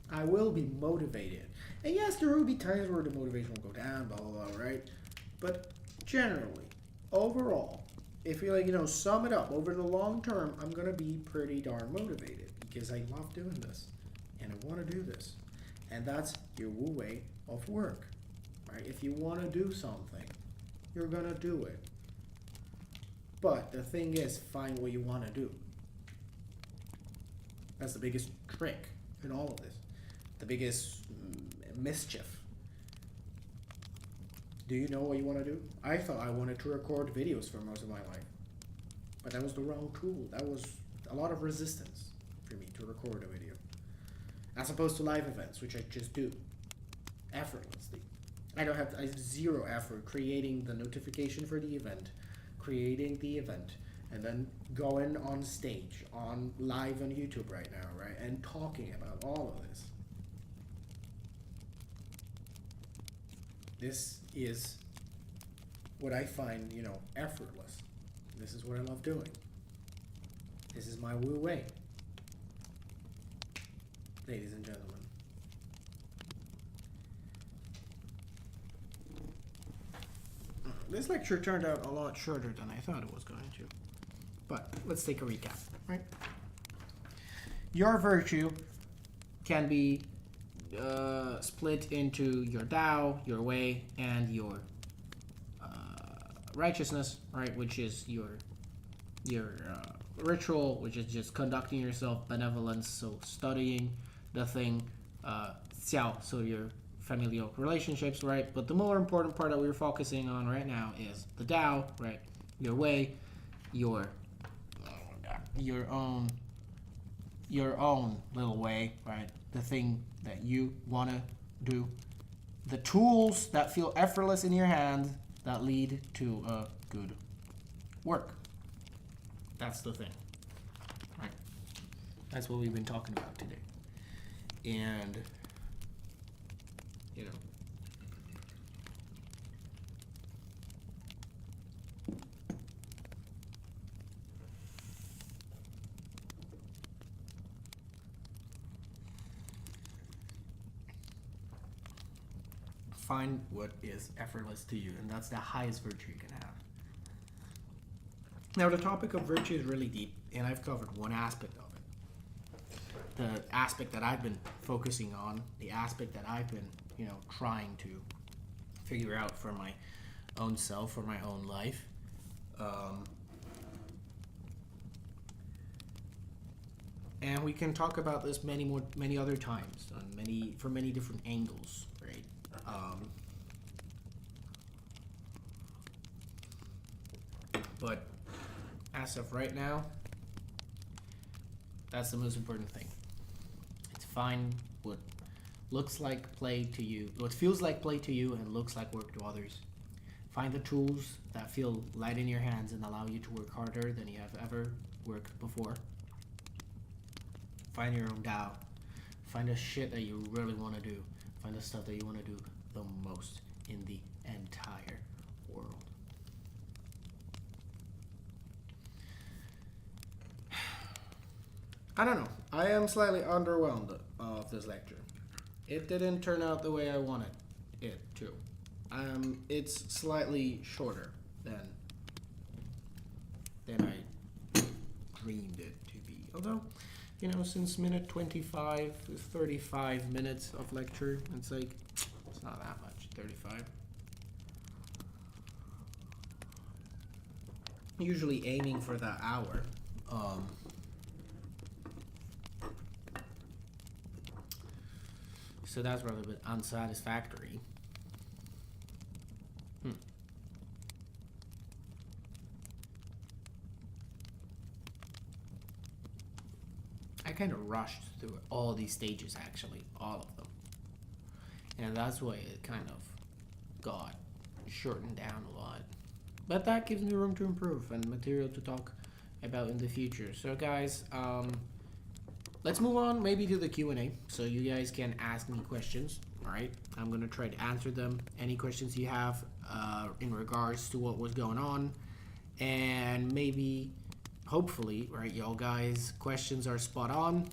I will be motivated. And yes, there will be times where the motivation will go down, blah, blah, blah, right? But generally, overall, if you sum it up, over the long term, I'm gonna be pretty darn motivated, because I love doing this. And I want to do this. And that's your Wu way of work, right? If you want to do something, you're going to do it. But the thing is, find what you want to do. That's the biggest trick in all of this. The biggest mischief. Do you know what you want to do? I thought I wanted to record videos for most of my life. But that was the wrong tool. That was a lot of resistance for me to record a video. As opposed to live events, which I just do effortlessly. I have zero effort creating the notification for the event, creating the event, and then going on stage, on live on YouTube right now, right, and talking about all of this. This is what I find, effortless. This is what I love doing. This is my Wu way. Ladies and gentlemen. This lecture turned out a lot shorter than I thought it was going to. But let's take a recap, right? Your virtue can be split into your Tao, your way, and your righteousness, right? Which is your ritual, which is just conducting yourself, benevolence, so studying the thing, xiao, so your familial relationships, right? But the more important part that we're focusing on right now is the Tao, right? Your way, your own little way, right? The thing that you want to do, the tools that feel effortless in your hand that lead to a good work. That's the thing, right? That's what we've been talking about today. And you know, find what is effortless to you, and that's the highest virtue you can have. Now, the topic of virtue is really deep, and I've covered one aspect of it. The aspect that I've been focusing on, the aspect that I've been, trying to figure out for my own self, for my own life. And we can talk about this many other times, from many different angles, right? But as of right now, that's the most important thing. It's find what looks like play to you, what feels like play to you and looks like work to others. Find the tools that feel light in your hands and allow you to work harder than you have ever worked before. Find your own Tao. Find the shit that you really want to do. Find the stuff that you want to do the most in the entire world. I don't know. I am slightly underwhelmed of this lecture. It didn't turn out the way I wanted it to. It's slightly shorter than I dreamed it to be. Although, since minute 25 is 35 minutes of lecture, it's like, it's not that much, 35. Usually aiming for that hour. So that's rather a bit unsatisfactory. I kind of rushed through all these stages, actually, all of them. And that's why it kind of got shortened down a lot. But that gives me room to improve and material to talk about in the future. So guys, let's move on maybe to the Q&A, so you guys can ask me questions, all right? I'm going to try to answer them. Any questions you have in regards to what was going on, and maybe, hopefully, right, y'all guys' questions are spot on.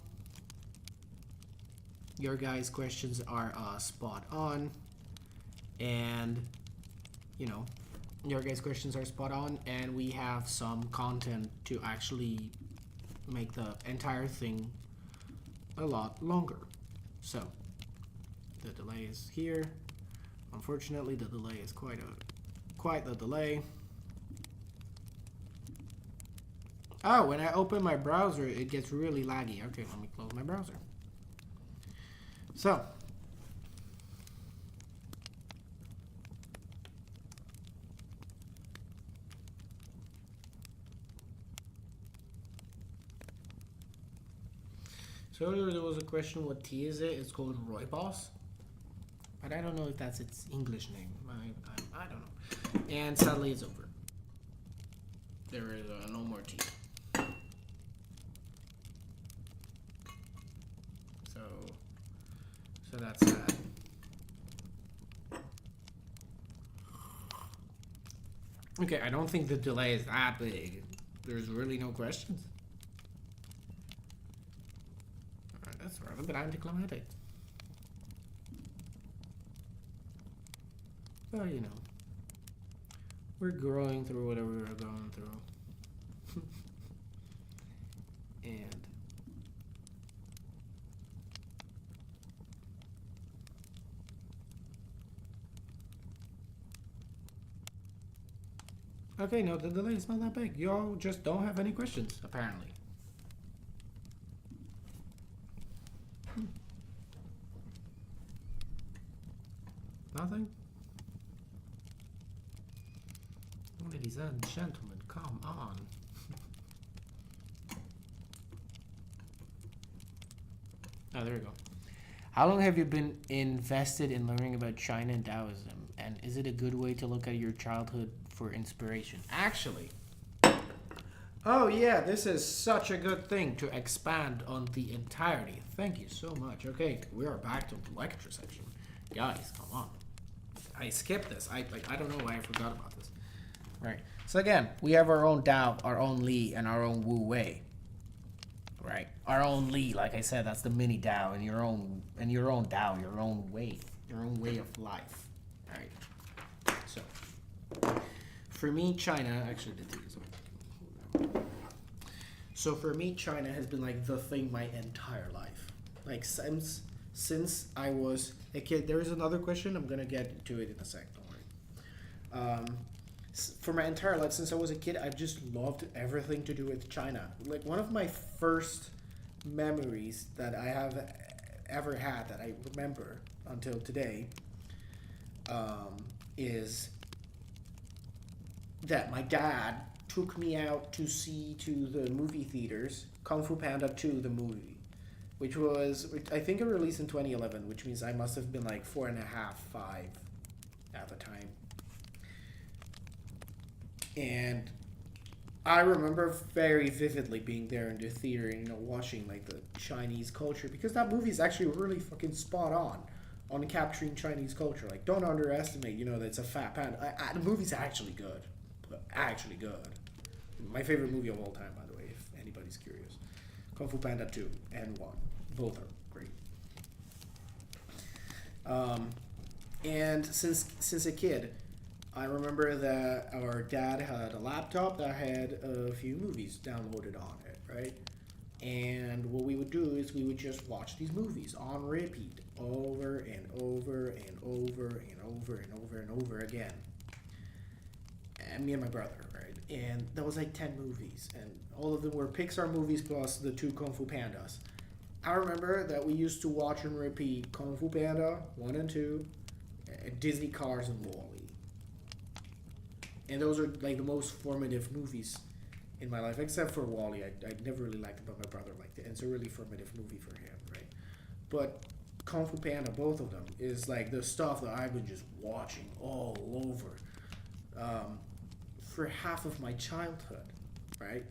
Your guys' questions are spot on, and, your guys' questions are spot on, and we have some content to actually make the entire thing a lot longer. So the delay is here. Unfortunately, the delay is quite the delay. Oh, when I open my browser, it gets really laggy. Okay, let me close my browser. So earlier there was a question, what tea is it? It's called rooibos, but I don't know if that's its English name. I don't know. And sadly, it's over. There is no more tea. So that's sad. Okay, I don't think the delay is that big. There's really no questions. That's rather bit anticlimactic. Well, we're growing through whatever we're going through. Okay, no, the delay is not that big. Y'all just don't have any questions, apparently. Nothing? Ladies and gentlemen, come on. Oh, there we go. How long have you been invested in learning about China and Taoism? And is it a good way to look at your childhood for inspiration? Actually, oh yeah, this is such a good thing to expand on the entirety. Thank you so much. Okay, we are back to the lecture section. Guys, come on. I skipped this. I don't know why I forgot about this. Right. So again, we have our own Dao, our own Li, and our own Wu Wei. Right. Our own Li, like I said, that's the mini Dao, and your own Dao, your own way of life. Right. So for me, China actually did these. So for me, China has been like the thing my entire life. Like since I was a kid. There is another question. I'm gonna get to it in a sec. Don't worry. For my entire life, since I was a kid, I've just loved everything to do with China. Like one of my first memories that I have ever had that I remember until today is that my dad took me out to see to the movie theaters Kung Fu Panda 2, the movie, which I think it released in 2011, which means I must have been like 4.5, 5 at the time. And I remember very vividly being there in the theater and, watching like the Chinese culture, because that movie is actually really fucking spot on capturing Chinese culture. Like, don't underestimate, that it's a fat panda. The movie's actually good. Actually good. My favorite movie of all time, by the way, if anybody's curious. Kung Fu Panda 2 and 1. Both are great. And since a kid, I remember that our dad had a laptop that had a few movies downloaded on it, right? And what we would do is we would just watch these movies on repeat over and over and over and over and over and over again. And me and my brother, right? And that was like 10 movies, and all of them were Pixar movies plus the 2 Kung Fu Pandas. I remember that we used to watch and repeat Kung Fu Panda 1 and 2, Disney Cars, and WALL-E. And those are like the most formative movies in my life, except for WALL-E. I never really liked it, but my brother liked it. And it's a really formative movie for him, right? But Kung Fu Panda, both of them, is like the stuff that I've been just watching all over for half of my childhood, right?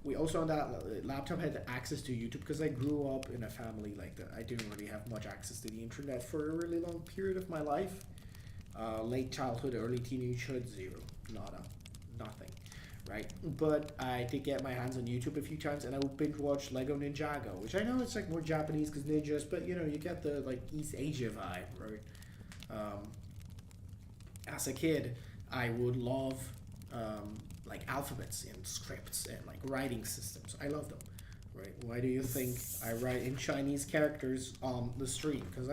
We also on that laptop had access to YouTube, because I grew up in a family like that. I didn't really have much access to the internet for a really long period of my life. Late childhood, early teenagehood, zero, nada, nothing, right? But I did get my hands on YouTube a few times, and I would binge watch Lego Ninjago, which I know it's like more Japanese because ninjas, but you get the like East Asia vibe, right? As a kid, I would love like alphabets and scripts and like writing systems. I love them, right? Why do you think I write in Chinese characters on the stream? Because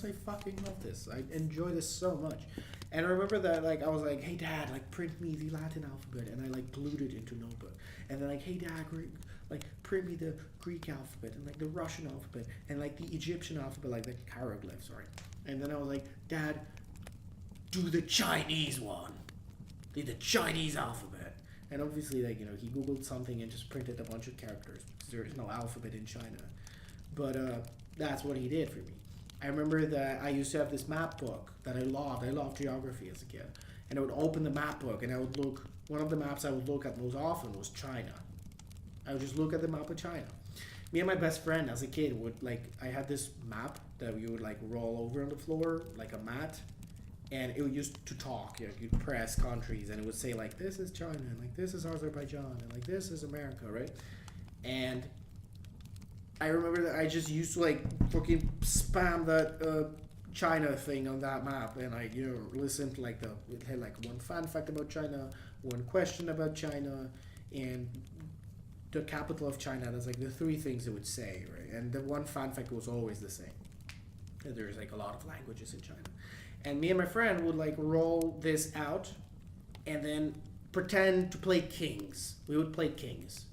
I fucking love this. I enjoy this so much. And I remember that like I was like, hey dad, like print me the Latin alphabet, and I like glued it into notebook. And then like, hey dad, like print me the Greek alphabet and like the Russian alphabet and like the Egyptian alphabet, like the hieroglyphs, right? And then I was like, dad, do the Chinese one. Do the Chinese alphabet. And obviously like, he Googled something and just printed a bunch of characters because there is no alphabet in China. But that's what he did for me. I remember that I used to have this map book that I loved. I loved geography as a kid. And I would open the map book and I would look, one of the maps I would look at most often was China. I would just look at the map of China. Me and my best friend as a kid would I had this map that we would like roll over on the floor like a mat. And it would use to talk. You'd press countries and it would say like, this is China, and like this is Azerbaijan, and like this is America, right? And I remember that I just used to like fucking spam that China thing on that map, and I listened to like it had like one fun fact about China, one question about China, and the capital of China. That's like the 3 things it would say, right? And the one fun fact was always the same. There's like a lot of languages in China. And me and my friend would like roll this out and then pretend to play kings. We would play kings.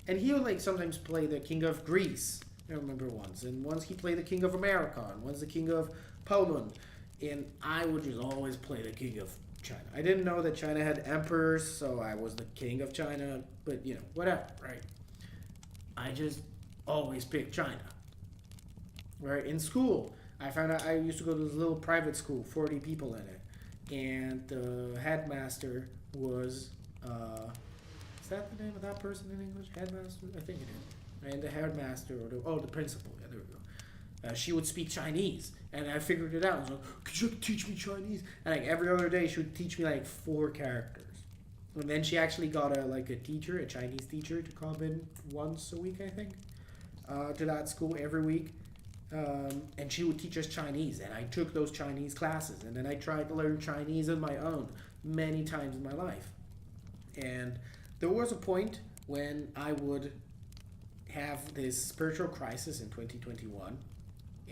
And he would like sometimes play the king of Greece. I remember once. And once he played the king of America. And once the king of Poland. And I would just always play the king of China. I didn't know that China had emperors, so I was the king of China. But, you know, whatever, right? I just always picked China. Right? In school, I found out I used to go to this little private school, 40 people in it. And the headmaster was, is that the name of that person in English? Headmaster? I think it is. And the headmaster, or the principal, yeah, there we go. She would speak Chinese, and I figured it out. I was like, could you teach me Chinese? And like every other day, she would teach me like 4 characters. And then she actually got a teacher, a Chinese teacher, to come in once a week, I think, to that school every week. And she would teach us Chinese, and I took those Chinese classes, and then I tried to learn Chinese on my own many times in my life. And there was a point when I would have this spiritual crisis in 2021,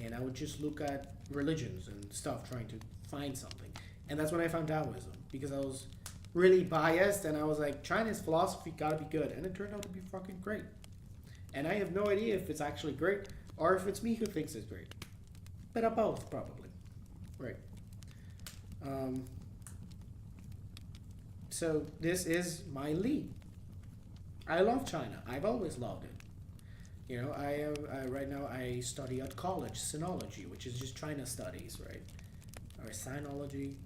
and I would just look at religions and stuff, trying to find something. And that's when I found Daoism, because I was really biased, and I was like, Chinese philosophy gotta be good, and it turned out to be fucking great. And I have no idea if it's actually great, or if it's me who thinks it's great. But both, probably. Right. So this is my lead. I love China. I've always loved it. You know, right now I study at college sinology, which is just China studies, right? Or sinology,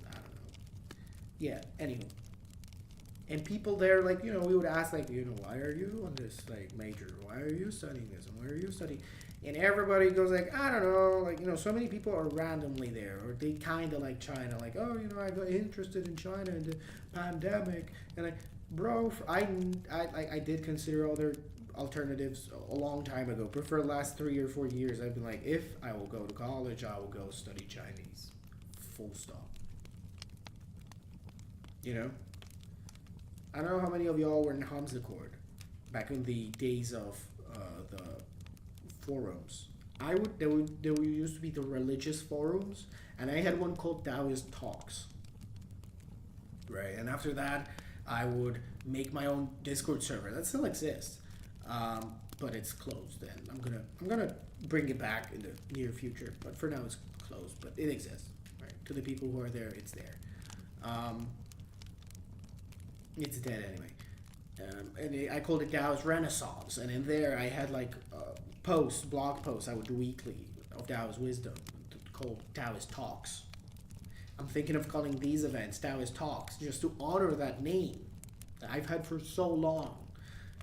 I don't know. Yeah. Anyway, and people there, like, you know, we would ask, like, you know, why are you on this like major? Why are you studying this? And why are you studying? And everybody goes like, I don't know, like, you know, so many people are randomly there, or they kind of like China, like, oh, you know, I got interested in China in the pandemic, and like, bro, I did consider other alternatives a long time ago, but for the last 3 or 4 years, I've been like, if I will go to college, I will go study Chinese, full stop. You know, I don't know how many of y'all were in Hamzacord back in the days of the forums. There used to be the religious forums, and I had one called Daoist Talks. Right, and after that, I would make my own Discord server that still exists, but it's closed. And I'm gonna bring it back in the near future. But for now, it's closed. But it exists. Right, to the people who are there, it's there. It's dead anyway. And I called it Daoist Renaissance, and in there I had like blog posts I would do weekly of Daoist wisdom called Daoist Talks. I'm thinking of calling these events Daoist Talks just to honor that name that I've had for so long.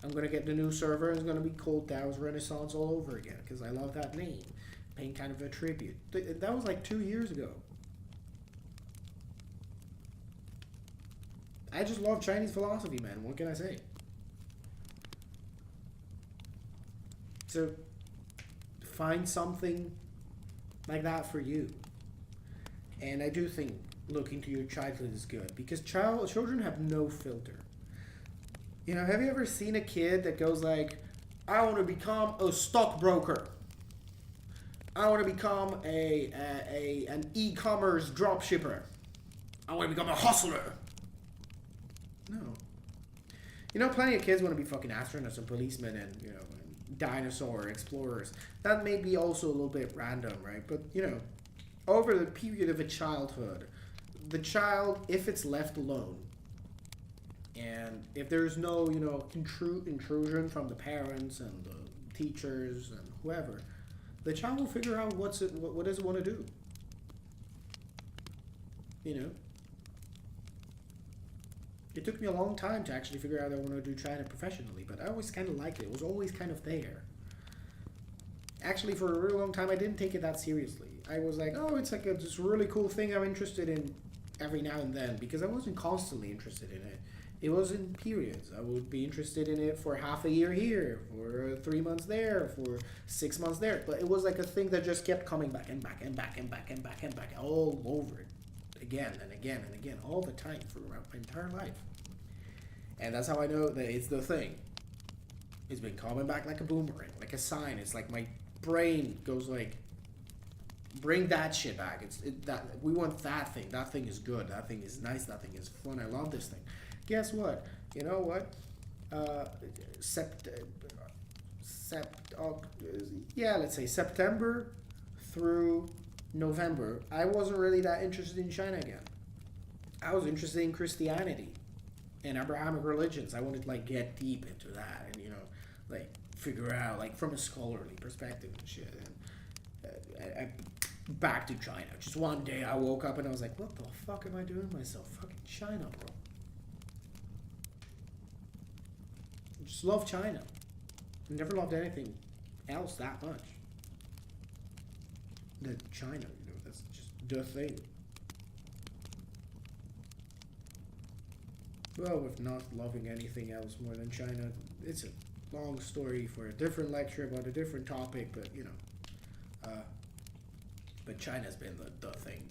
I'm going to get the new server, and it's going to be called Daoist Renaissance all over again because I love that name. Paying kind of a tribute. That was like 2 years ago. I just love Chinese philosophy, man. What can I say? So, find something like that for you. And I do think looking to your childhood is good because children have no filter. You know, have you ever seen a kid that goes like, I want to become a stockbroker. I want to become an e-commerce dropshipper. I want to become a hustler. No. You know, plenty of kids want to be fucking astronauts and policemen and, you know, dinosaur explorers. That may be also a little bit random, right? But, you know, over the period of a childhood, the child, if it's left alone, and if there's no, you know, intrusion from the parents and the teachers and whoever, the child will figure out what does it want to do. You know? It took me a long time to actually figure out I want to do China professionally, but I always kind of liked it. It was always kind of there. Actually, for a really long time, I didn't take it that seriously. I was like, oh, it's like this really cool thing I'm interested in every now and then, because I wasn't constantly interested in it. It was in periods. I would be interested in it for half a year here, for 3 months there, for 6 months there. But it was like a thing that just kept coming back and back and back and back and back and back all over it. Again and again and again, all the time for my entire life. And that's how I know that it's the thing. It's been coming back like a boomerang, like a sign. It's like my brain goes like, bring that shit back. That we want that thing. That thing is good. That thing is nice. That thing is fun. I love this thing. Guess what? You know what? Let's say September through November, I wasn't really that interested in China again. I was interested in Christianity and Abrahamic religions. I wanted to like get deep into that and like figure out like from a scholarly perspective and shit. And I back to China. Just one day I woke up and I was like, what the fuck am I doing to myself? Fucking China, bro. I just love China. I never loved anything else that much. Than China, that's just the thing. Well, with not loving anything else more than China, it's a long story for a different lecture about a different topic, but but China's been the thing,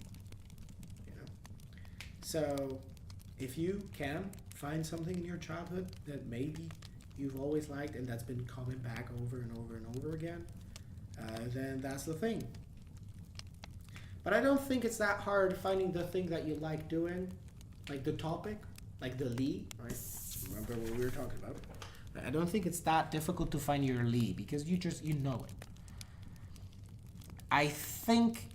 So, if you can find something in your childhood that maybe you've always liked and that's been coming back over and over and over again, then that's the thing. But I don't think it's that hard finding the thing that you like doing, like the topic, like the Li, right? Remember what we were talking about? I don't think it's that difficult to find your Li because you know it. I think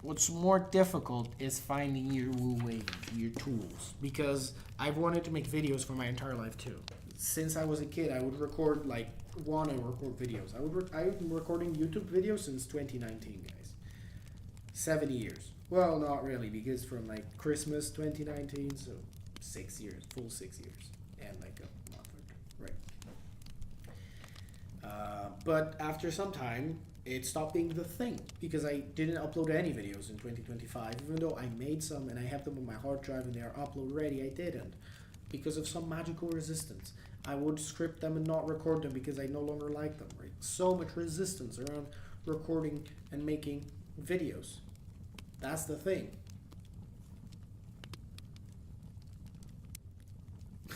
what's more difficult is finding your Wu Wei, your tools, because I've wanted to make videos for my entire life too. Since I was a kid, I would record record videos. I've been recording YouTube videos since 2019, guys. 7 years. Well, not really, because from like Christmas 2019, so 6 years, full 6 years, and like a month or two, right? But after some time, it stopped being the thing because I didn't upload any videos in 2025, even though I made some and I have them on my hard drive and they are upload ready. I didn't because of some magical resistance. I would script them and not record them because I no longer like them. Right? So much resistance around recording and making videos. That's the thing.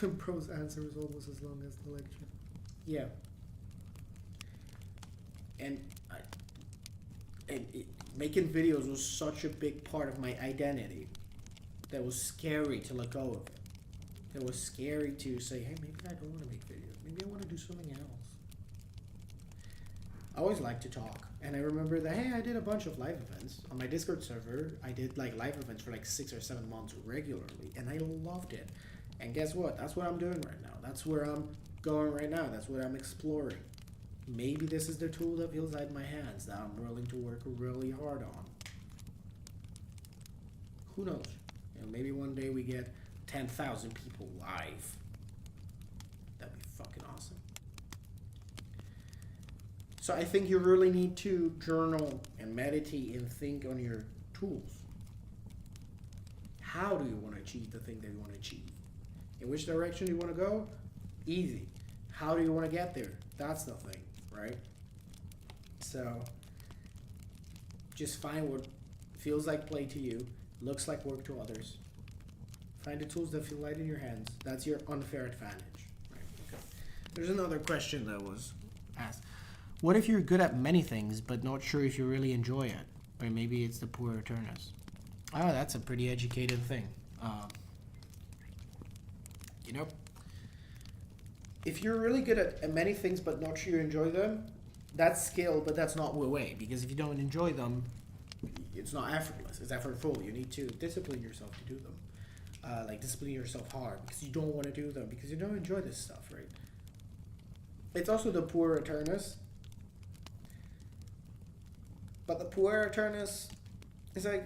Bro's answer was almost as long as the lecture. Yeah. And making videos was such a big part of my identity that was scary to let go of it. It was scary to say, hey, maybe I don't want to make videos. Maybe I want to do something else. I always like to talk. And I remember that, hey, I did a bunch of live events. On my Discord server, I did like live events for like 6 or 7 months regularly. And I loved it. And guess what? That's what I'm doing right now. That's where I'm going right now. That's what I'm exploring. Maybe this is the tool that feels like my hands that I'm willing to work really hard on. Who knows? Maybe one day we get 10,000 people live. That'd be fucking awesome. So I think you really need to journal and meditate and think on your tools. How do you want to achieve the thing that you want to achieve? In which direction do you want to go? Easy. How do you want to get there? That's the thing, right? So just find what feels like play to you, looks like work to others. Find the tools that feel light in your hands. That's your unfair advantage. Right? Okay. There's another question that was asked. What if you're good at many things but not sure if you really enjoy it? Or maybe it's the poor returners. Oh, that's a pretty educated thing. If you're really good at many things but not sure you enjoy them, that's skill, but that's not Wu Wei. Because if you don't enjoy them, it's not effortless. It's effortful. You need to discipline yourself to do them. Discipline yourself hard because you don't want to do them because you don't enjoy this stuff, right? It's also the poor returners. But the poor returners is like,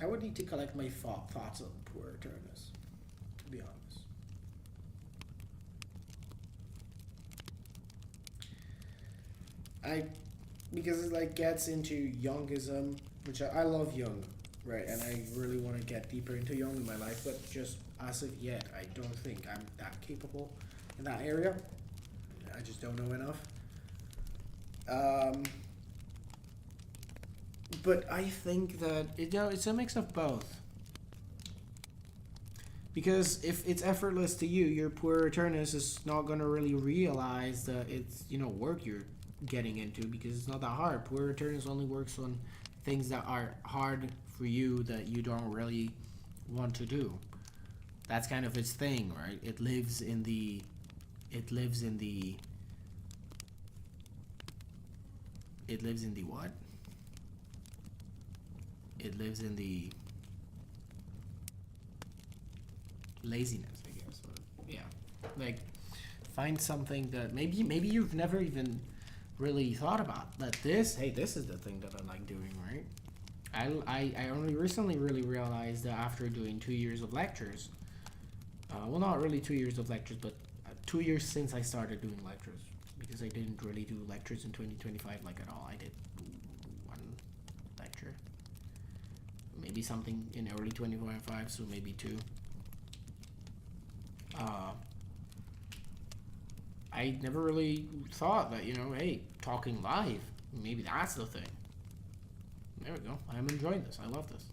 I would need to collect my thoughts on poor returners, to be honest. Because it like gets into Youngism, which I love Jung, right? And I really want to get deeper into Jung in my life, but just as of yet, I don't think I'm that capable in that area. I just don't know enough. But I think that it's a mix of both. Because if it's effortless to you, your poor returnist is not gonna really realize that it's work you're getting into because it's not that hard. Poor Eternus only works on things that are hard for you that you don't really want to do. That's kind of its thing, right? It lives in the what? It lives in the laziness, I guess. Or, yeah. Like, find something that maybe you've never even really thought about. That this is the thing that I like doing, right? I only recently really realized that after doing 2 years of lectures, well, not really 2 years of lectures, but 2 years since I started doing lectures, because I didn't really do lectures in 2025 like at all. I did one lecture, maybe something in early 2025, so maybe two. I never really thought that, hey, talking live, maybe that's the thing. There we go. I'm enjoying this. I love this.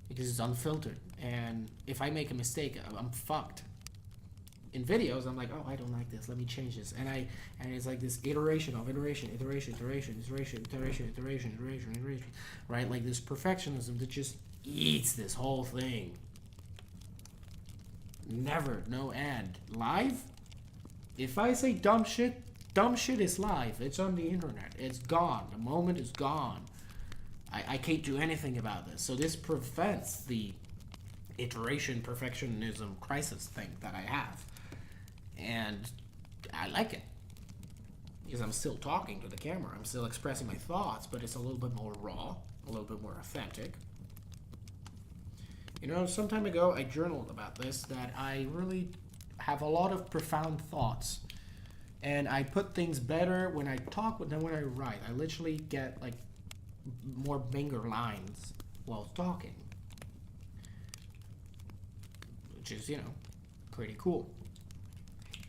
Because it's unfiltered. And if I make a mistake, I'm fucked. In videos, I'm like, oh, I don't like this. Let me change this. And it's like this iteration, right? Like this perfectionism that just eats this whole thing. Never, no end. Live? If I say dumb shit is live. It's on the internet. It's gone. The moment is gone. I can't do anything about this. So this prevents the iteration perfectionism crisis thing that I have. And I like it. Because I'm still talking to the camera. I'm still expressing my thoughts, but it's a little bit more raw, a little bit more authentic. Some time ago I journaled about this, that I really have a lot of profound thoughts. And I put things better when I talk than when I write. I literally get like more banger lines while talking. Which is, pretty cool.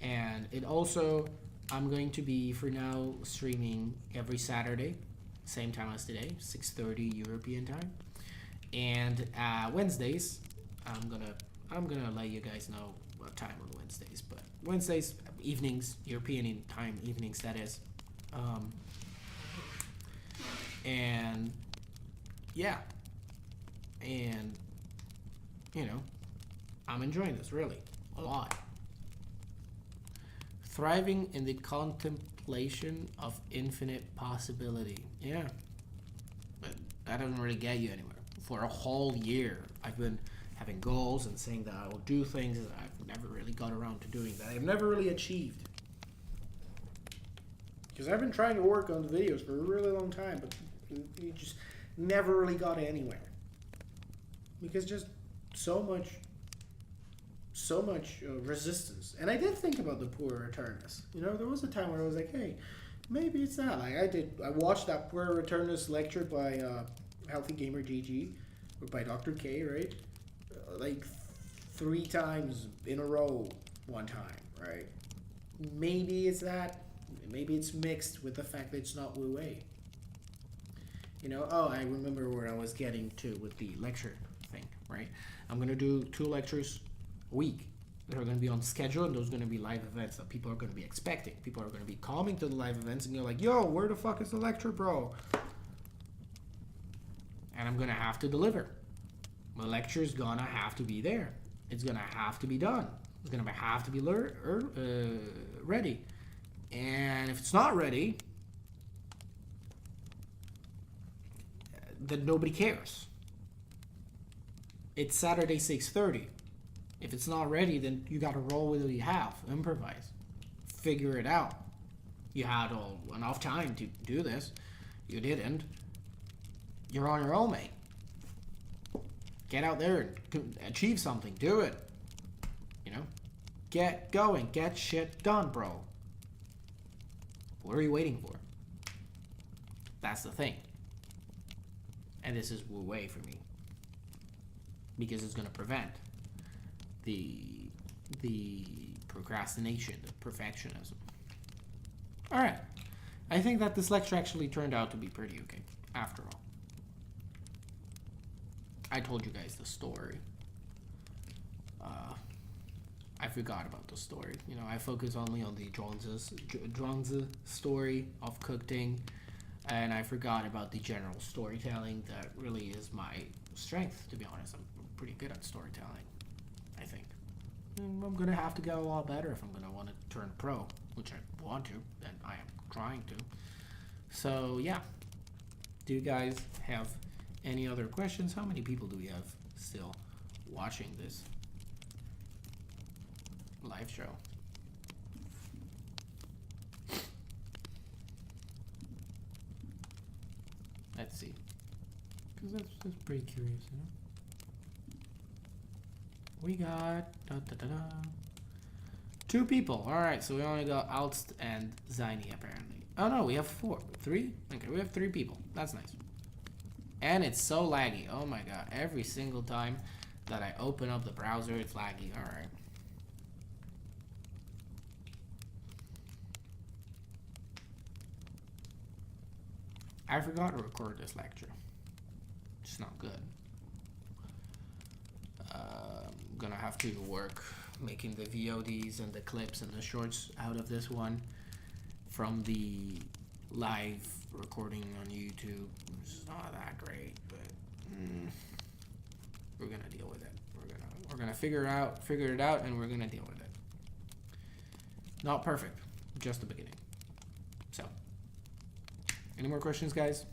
And it also, I'm going to be, for now, streaming every Saturday, same time as today, 6:30 European time. And Wednesdays, I'm gonna let you guys know what time on Wednesdays. But Wednesdays, evenings, European time, evenings, that is. And yeah, and I'm enjoying this really a lot. Thriving in the contemplation of infinite possibility. Yeah, but that doesn't really get you anywhere. For a whole year, I've been having goals and saying that I will do things that I've never really got around to doing, that I've never really achieved. Because I've been trying to work on the videos for a really long time, but you just never really got anywhere. Because just so much resistance. And I did think about the poor Eternus. There was a time where I was like, hey, maybe it's that. Like I watched that poor Eternus lecture by Healthy Gamer GG, or by Dr. K, right? Like 3 times in a row one time, right? Maybe it's that. Maybe it's mixed with the fact that it's not Wu Wei. I remember where I was getting to with the lecture thing, right? I'm going to do 2 lectures a week. They're going to be on schedule, and those are going to be live events that people are going to be expecting. People are going to be coming to the live events, and you're like, yo, where the fuck is the lecture, bro? And I'm going to have to deliver. My lecture is going to have to be there. It's going to have to be done. It's going to have to be ready. And if it's not ready, then nobody cares. It's Saturday 6:30. If it's not ready, then you got to roll with what you have. Improvise. Figure it out. You had enough time to do this. You didn't. You're on your own, mate. Get out there and achieve something. Do it. Get going. Get shit done, bro. What are you waiting for? That's the thing. And this is Wu Wei for me. Because it's going to prevent the procrastination, the perfectionism. Alright. I think that this lecture actually turned out to be pretty okay, after all. I told you guys the story. I forgot about the story. You know, I focus only on the Zhuangzi story of cooking, and I forgot about the general storytelling that really is my strength, to be honest. I'm pretty good at storytelling, I think. And I'm gonna have to get a lot better if I'm gonna want to turn pro, which I want to, and I am trying to. So yeah, do you guys have any other questions? How many people do we have still watching this live show? Let's see, because that's pretty curious, you know. We got 2 people. All right, so we only got Alst and Ziny apparently. Oh no, we have 3. Okay, we have 3 people. That's nice. And it's so laggy. Oh my god, every single time that I open up the browser, it's laggy. All right. I forgot to record this lecture. It's not good. I'm gonna have to work making the VODs and the clips and the shorts out of this one from the live recording on YouTube. It's not that great, but we're gonna deal with it. We're gonna figure it out, and we're gonna deal with it. Not perfect, just the beginning. So, any more questions, guys?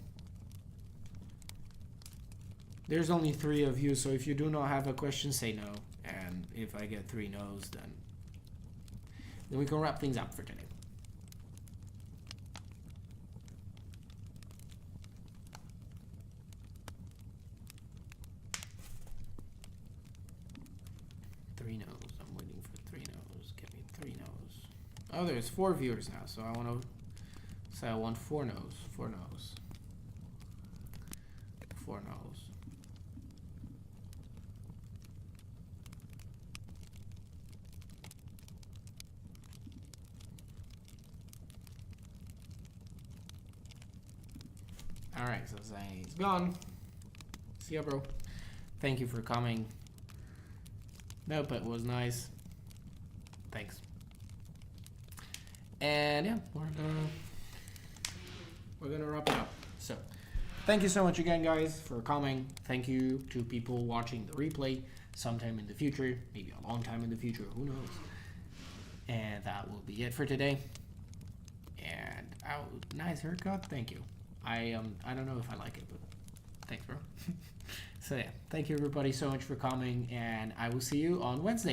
There's only 3 of you, so if you do not have a question, say no. And if I get 3 no's, then we can wrap things up for today. Three no's. I'm waiting for 3 no's. Give me 3 no's. Oh, there's 4 viewers now, so I want 4 no's. 4 no's. 4 no's. Alright, so Zane's gone. See ya, bro. Thank you for coming. Nope, it was nice. Thanks. And yeah, we're gonna wrap it up. So, thank you so much again, guys, for coming. Thank you to people watching the replay sometime in the future, maybe a long time in the future, who knows. And that will be it for today. And nice haircut, thank you. I don't know if I like it, but thanks, bro. So yeah, thank you everybody so much for coming, and I will see you on Wednesday.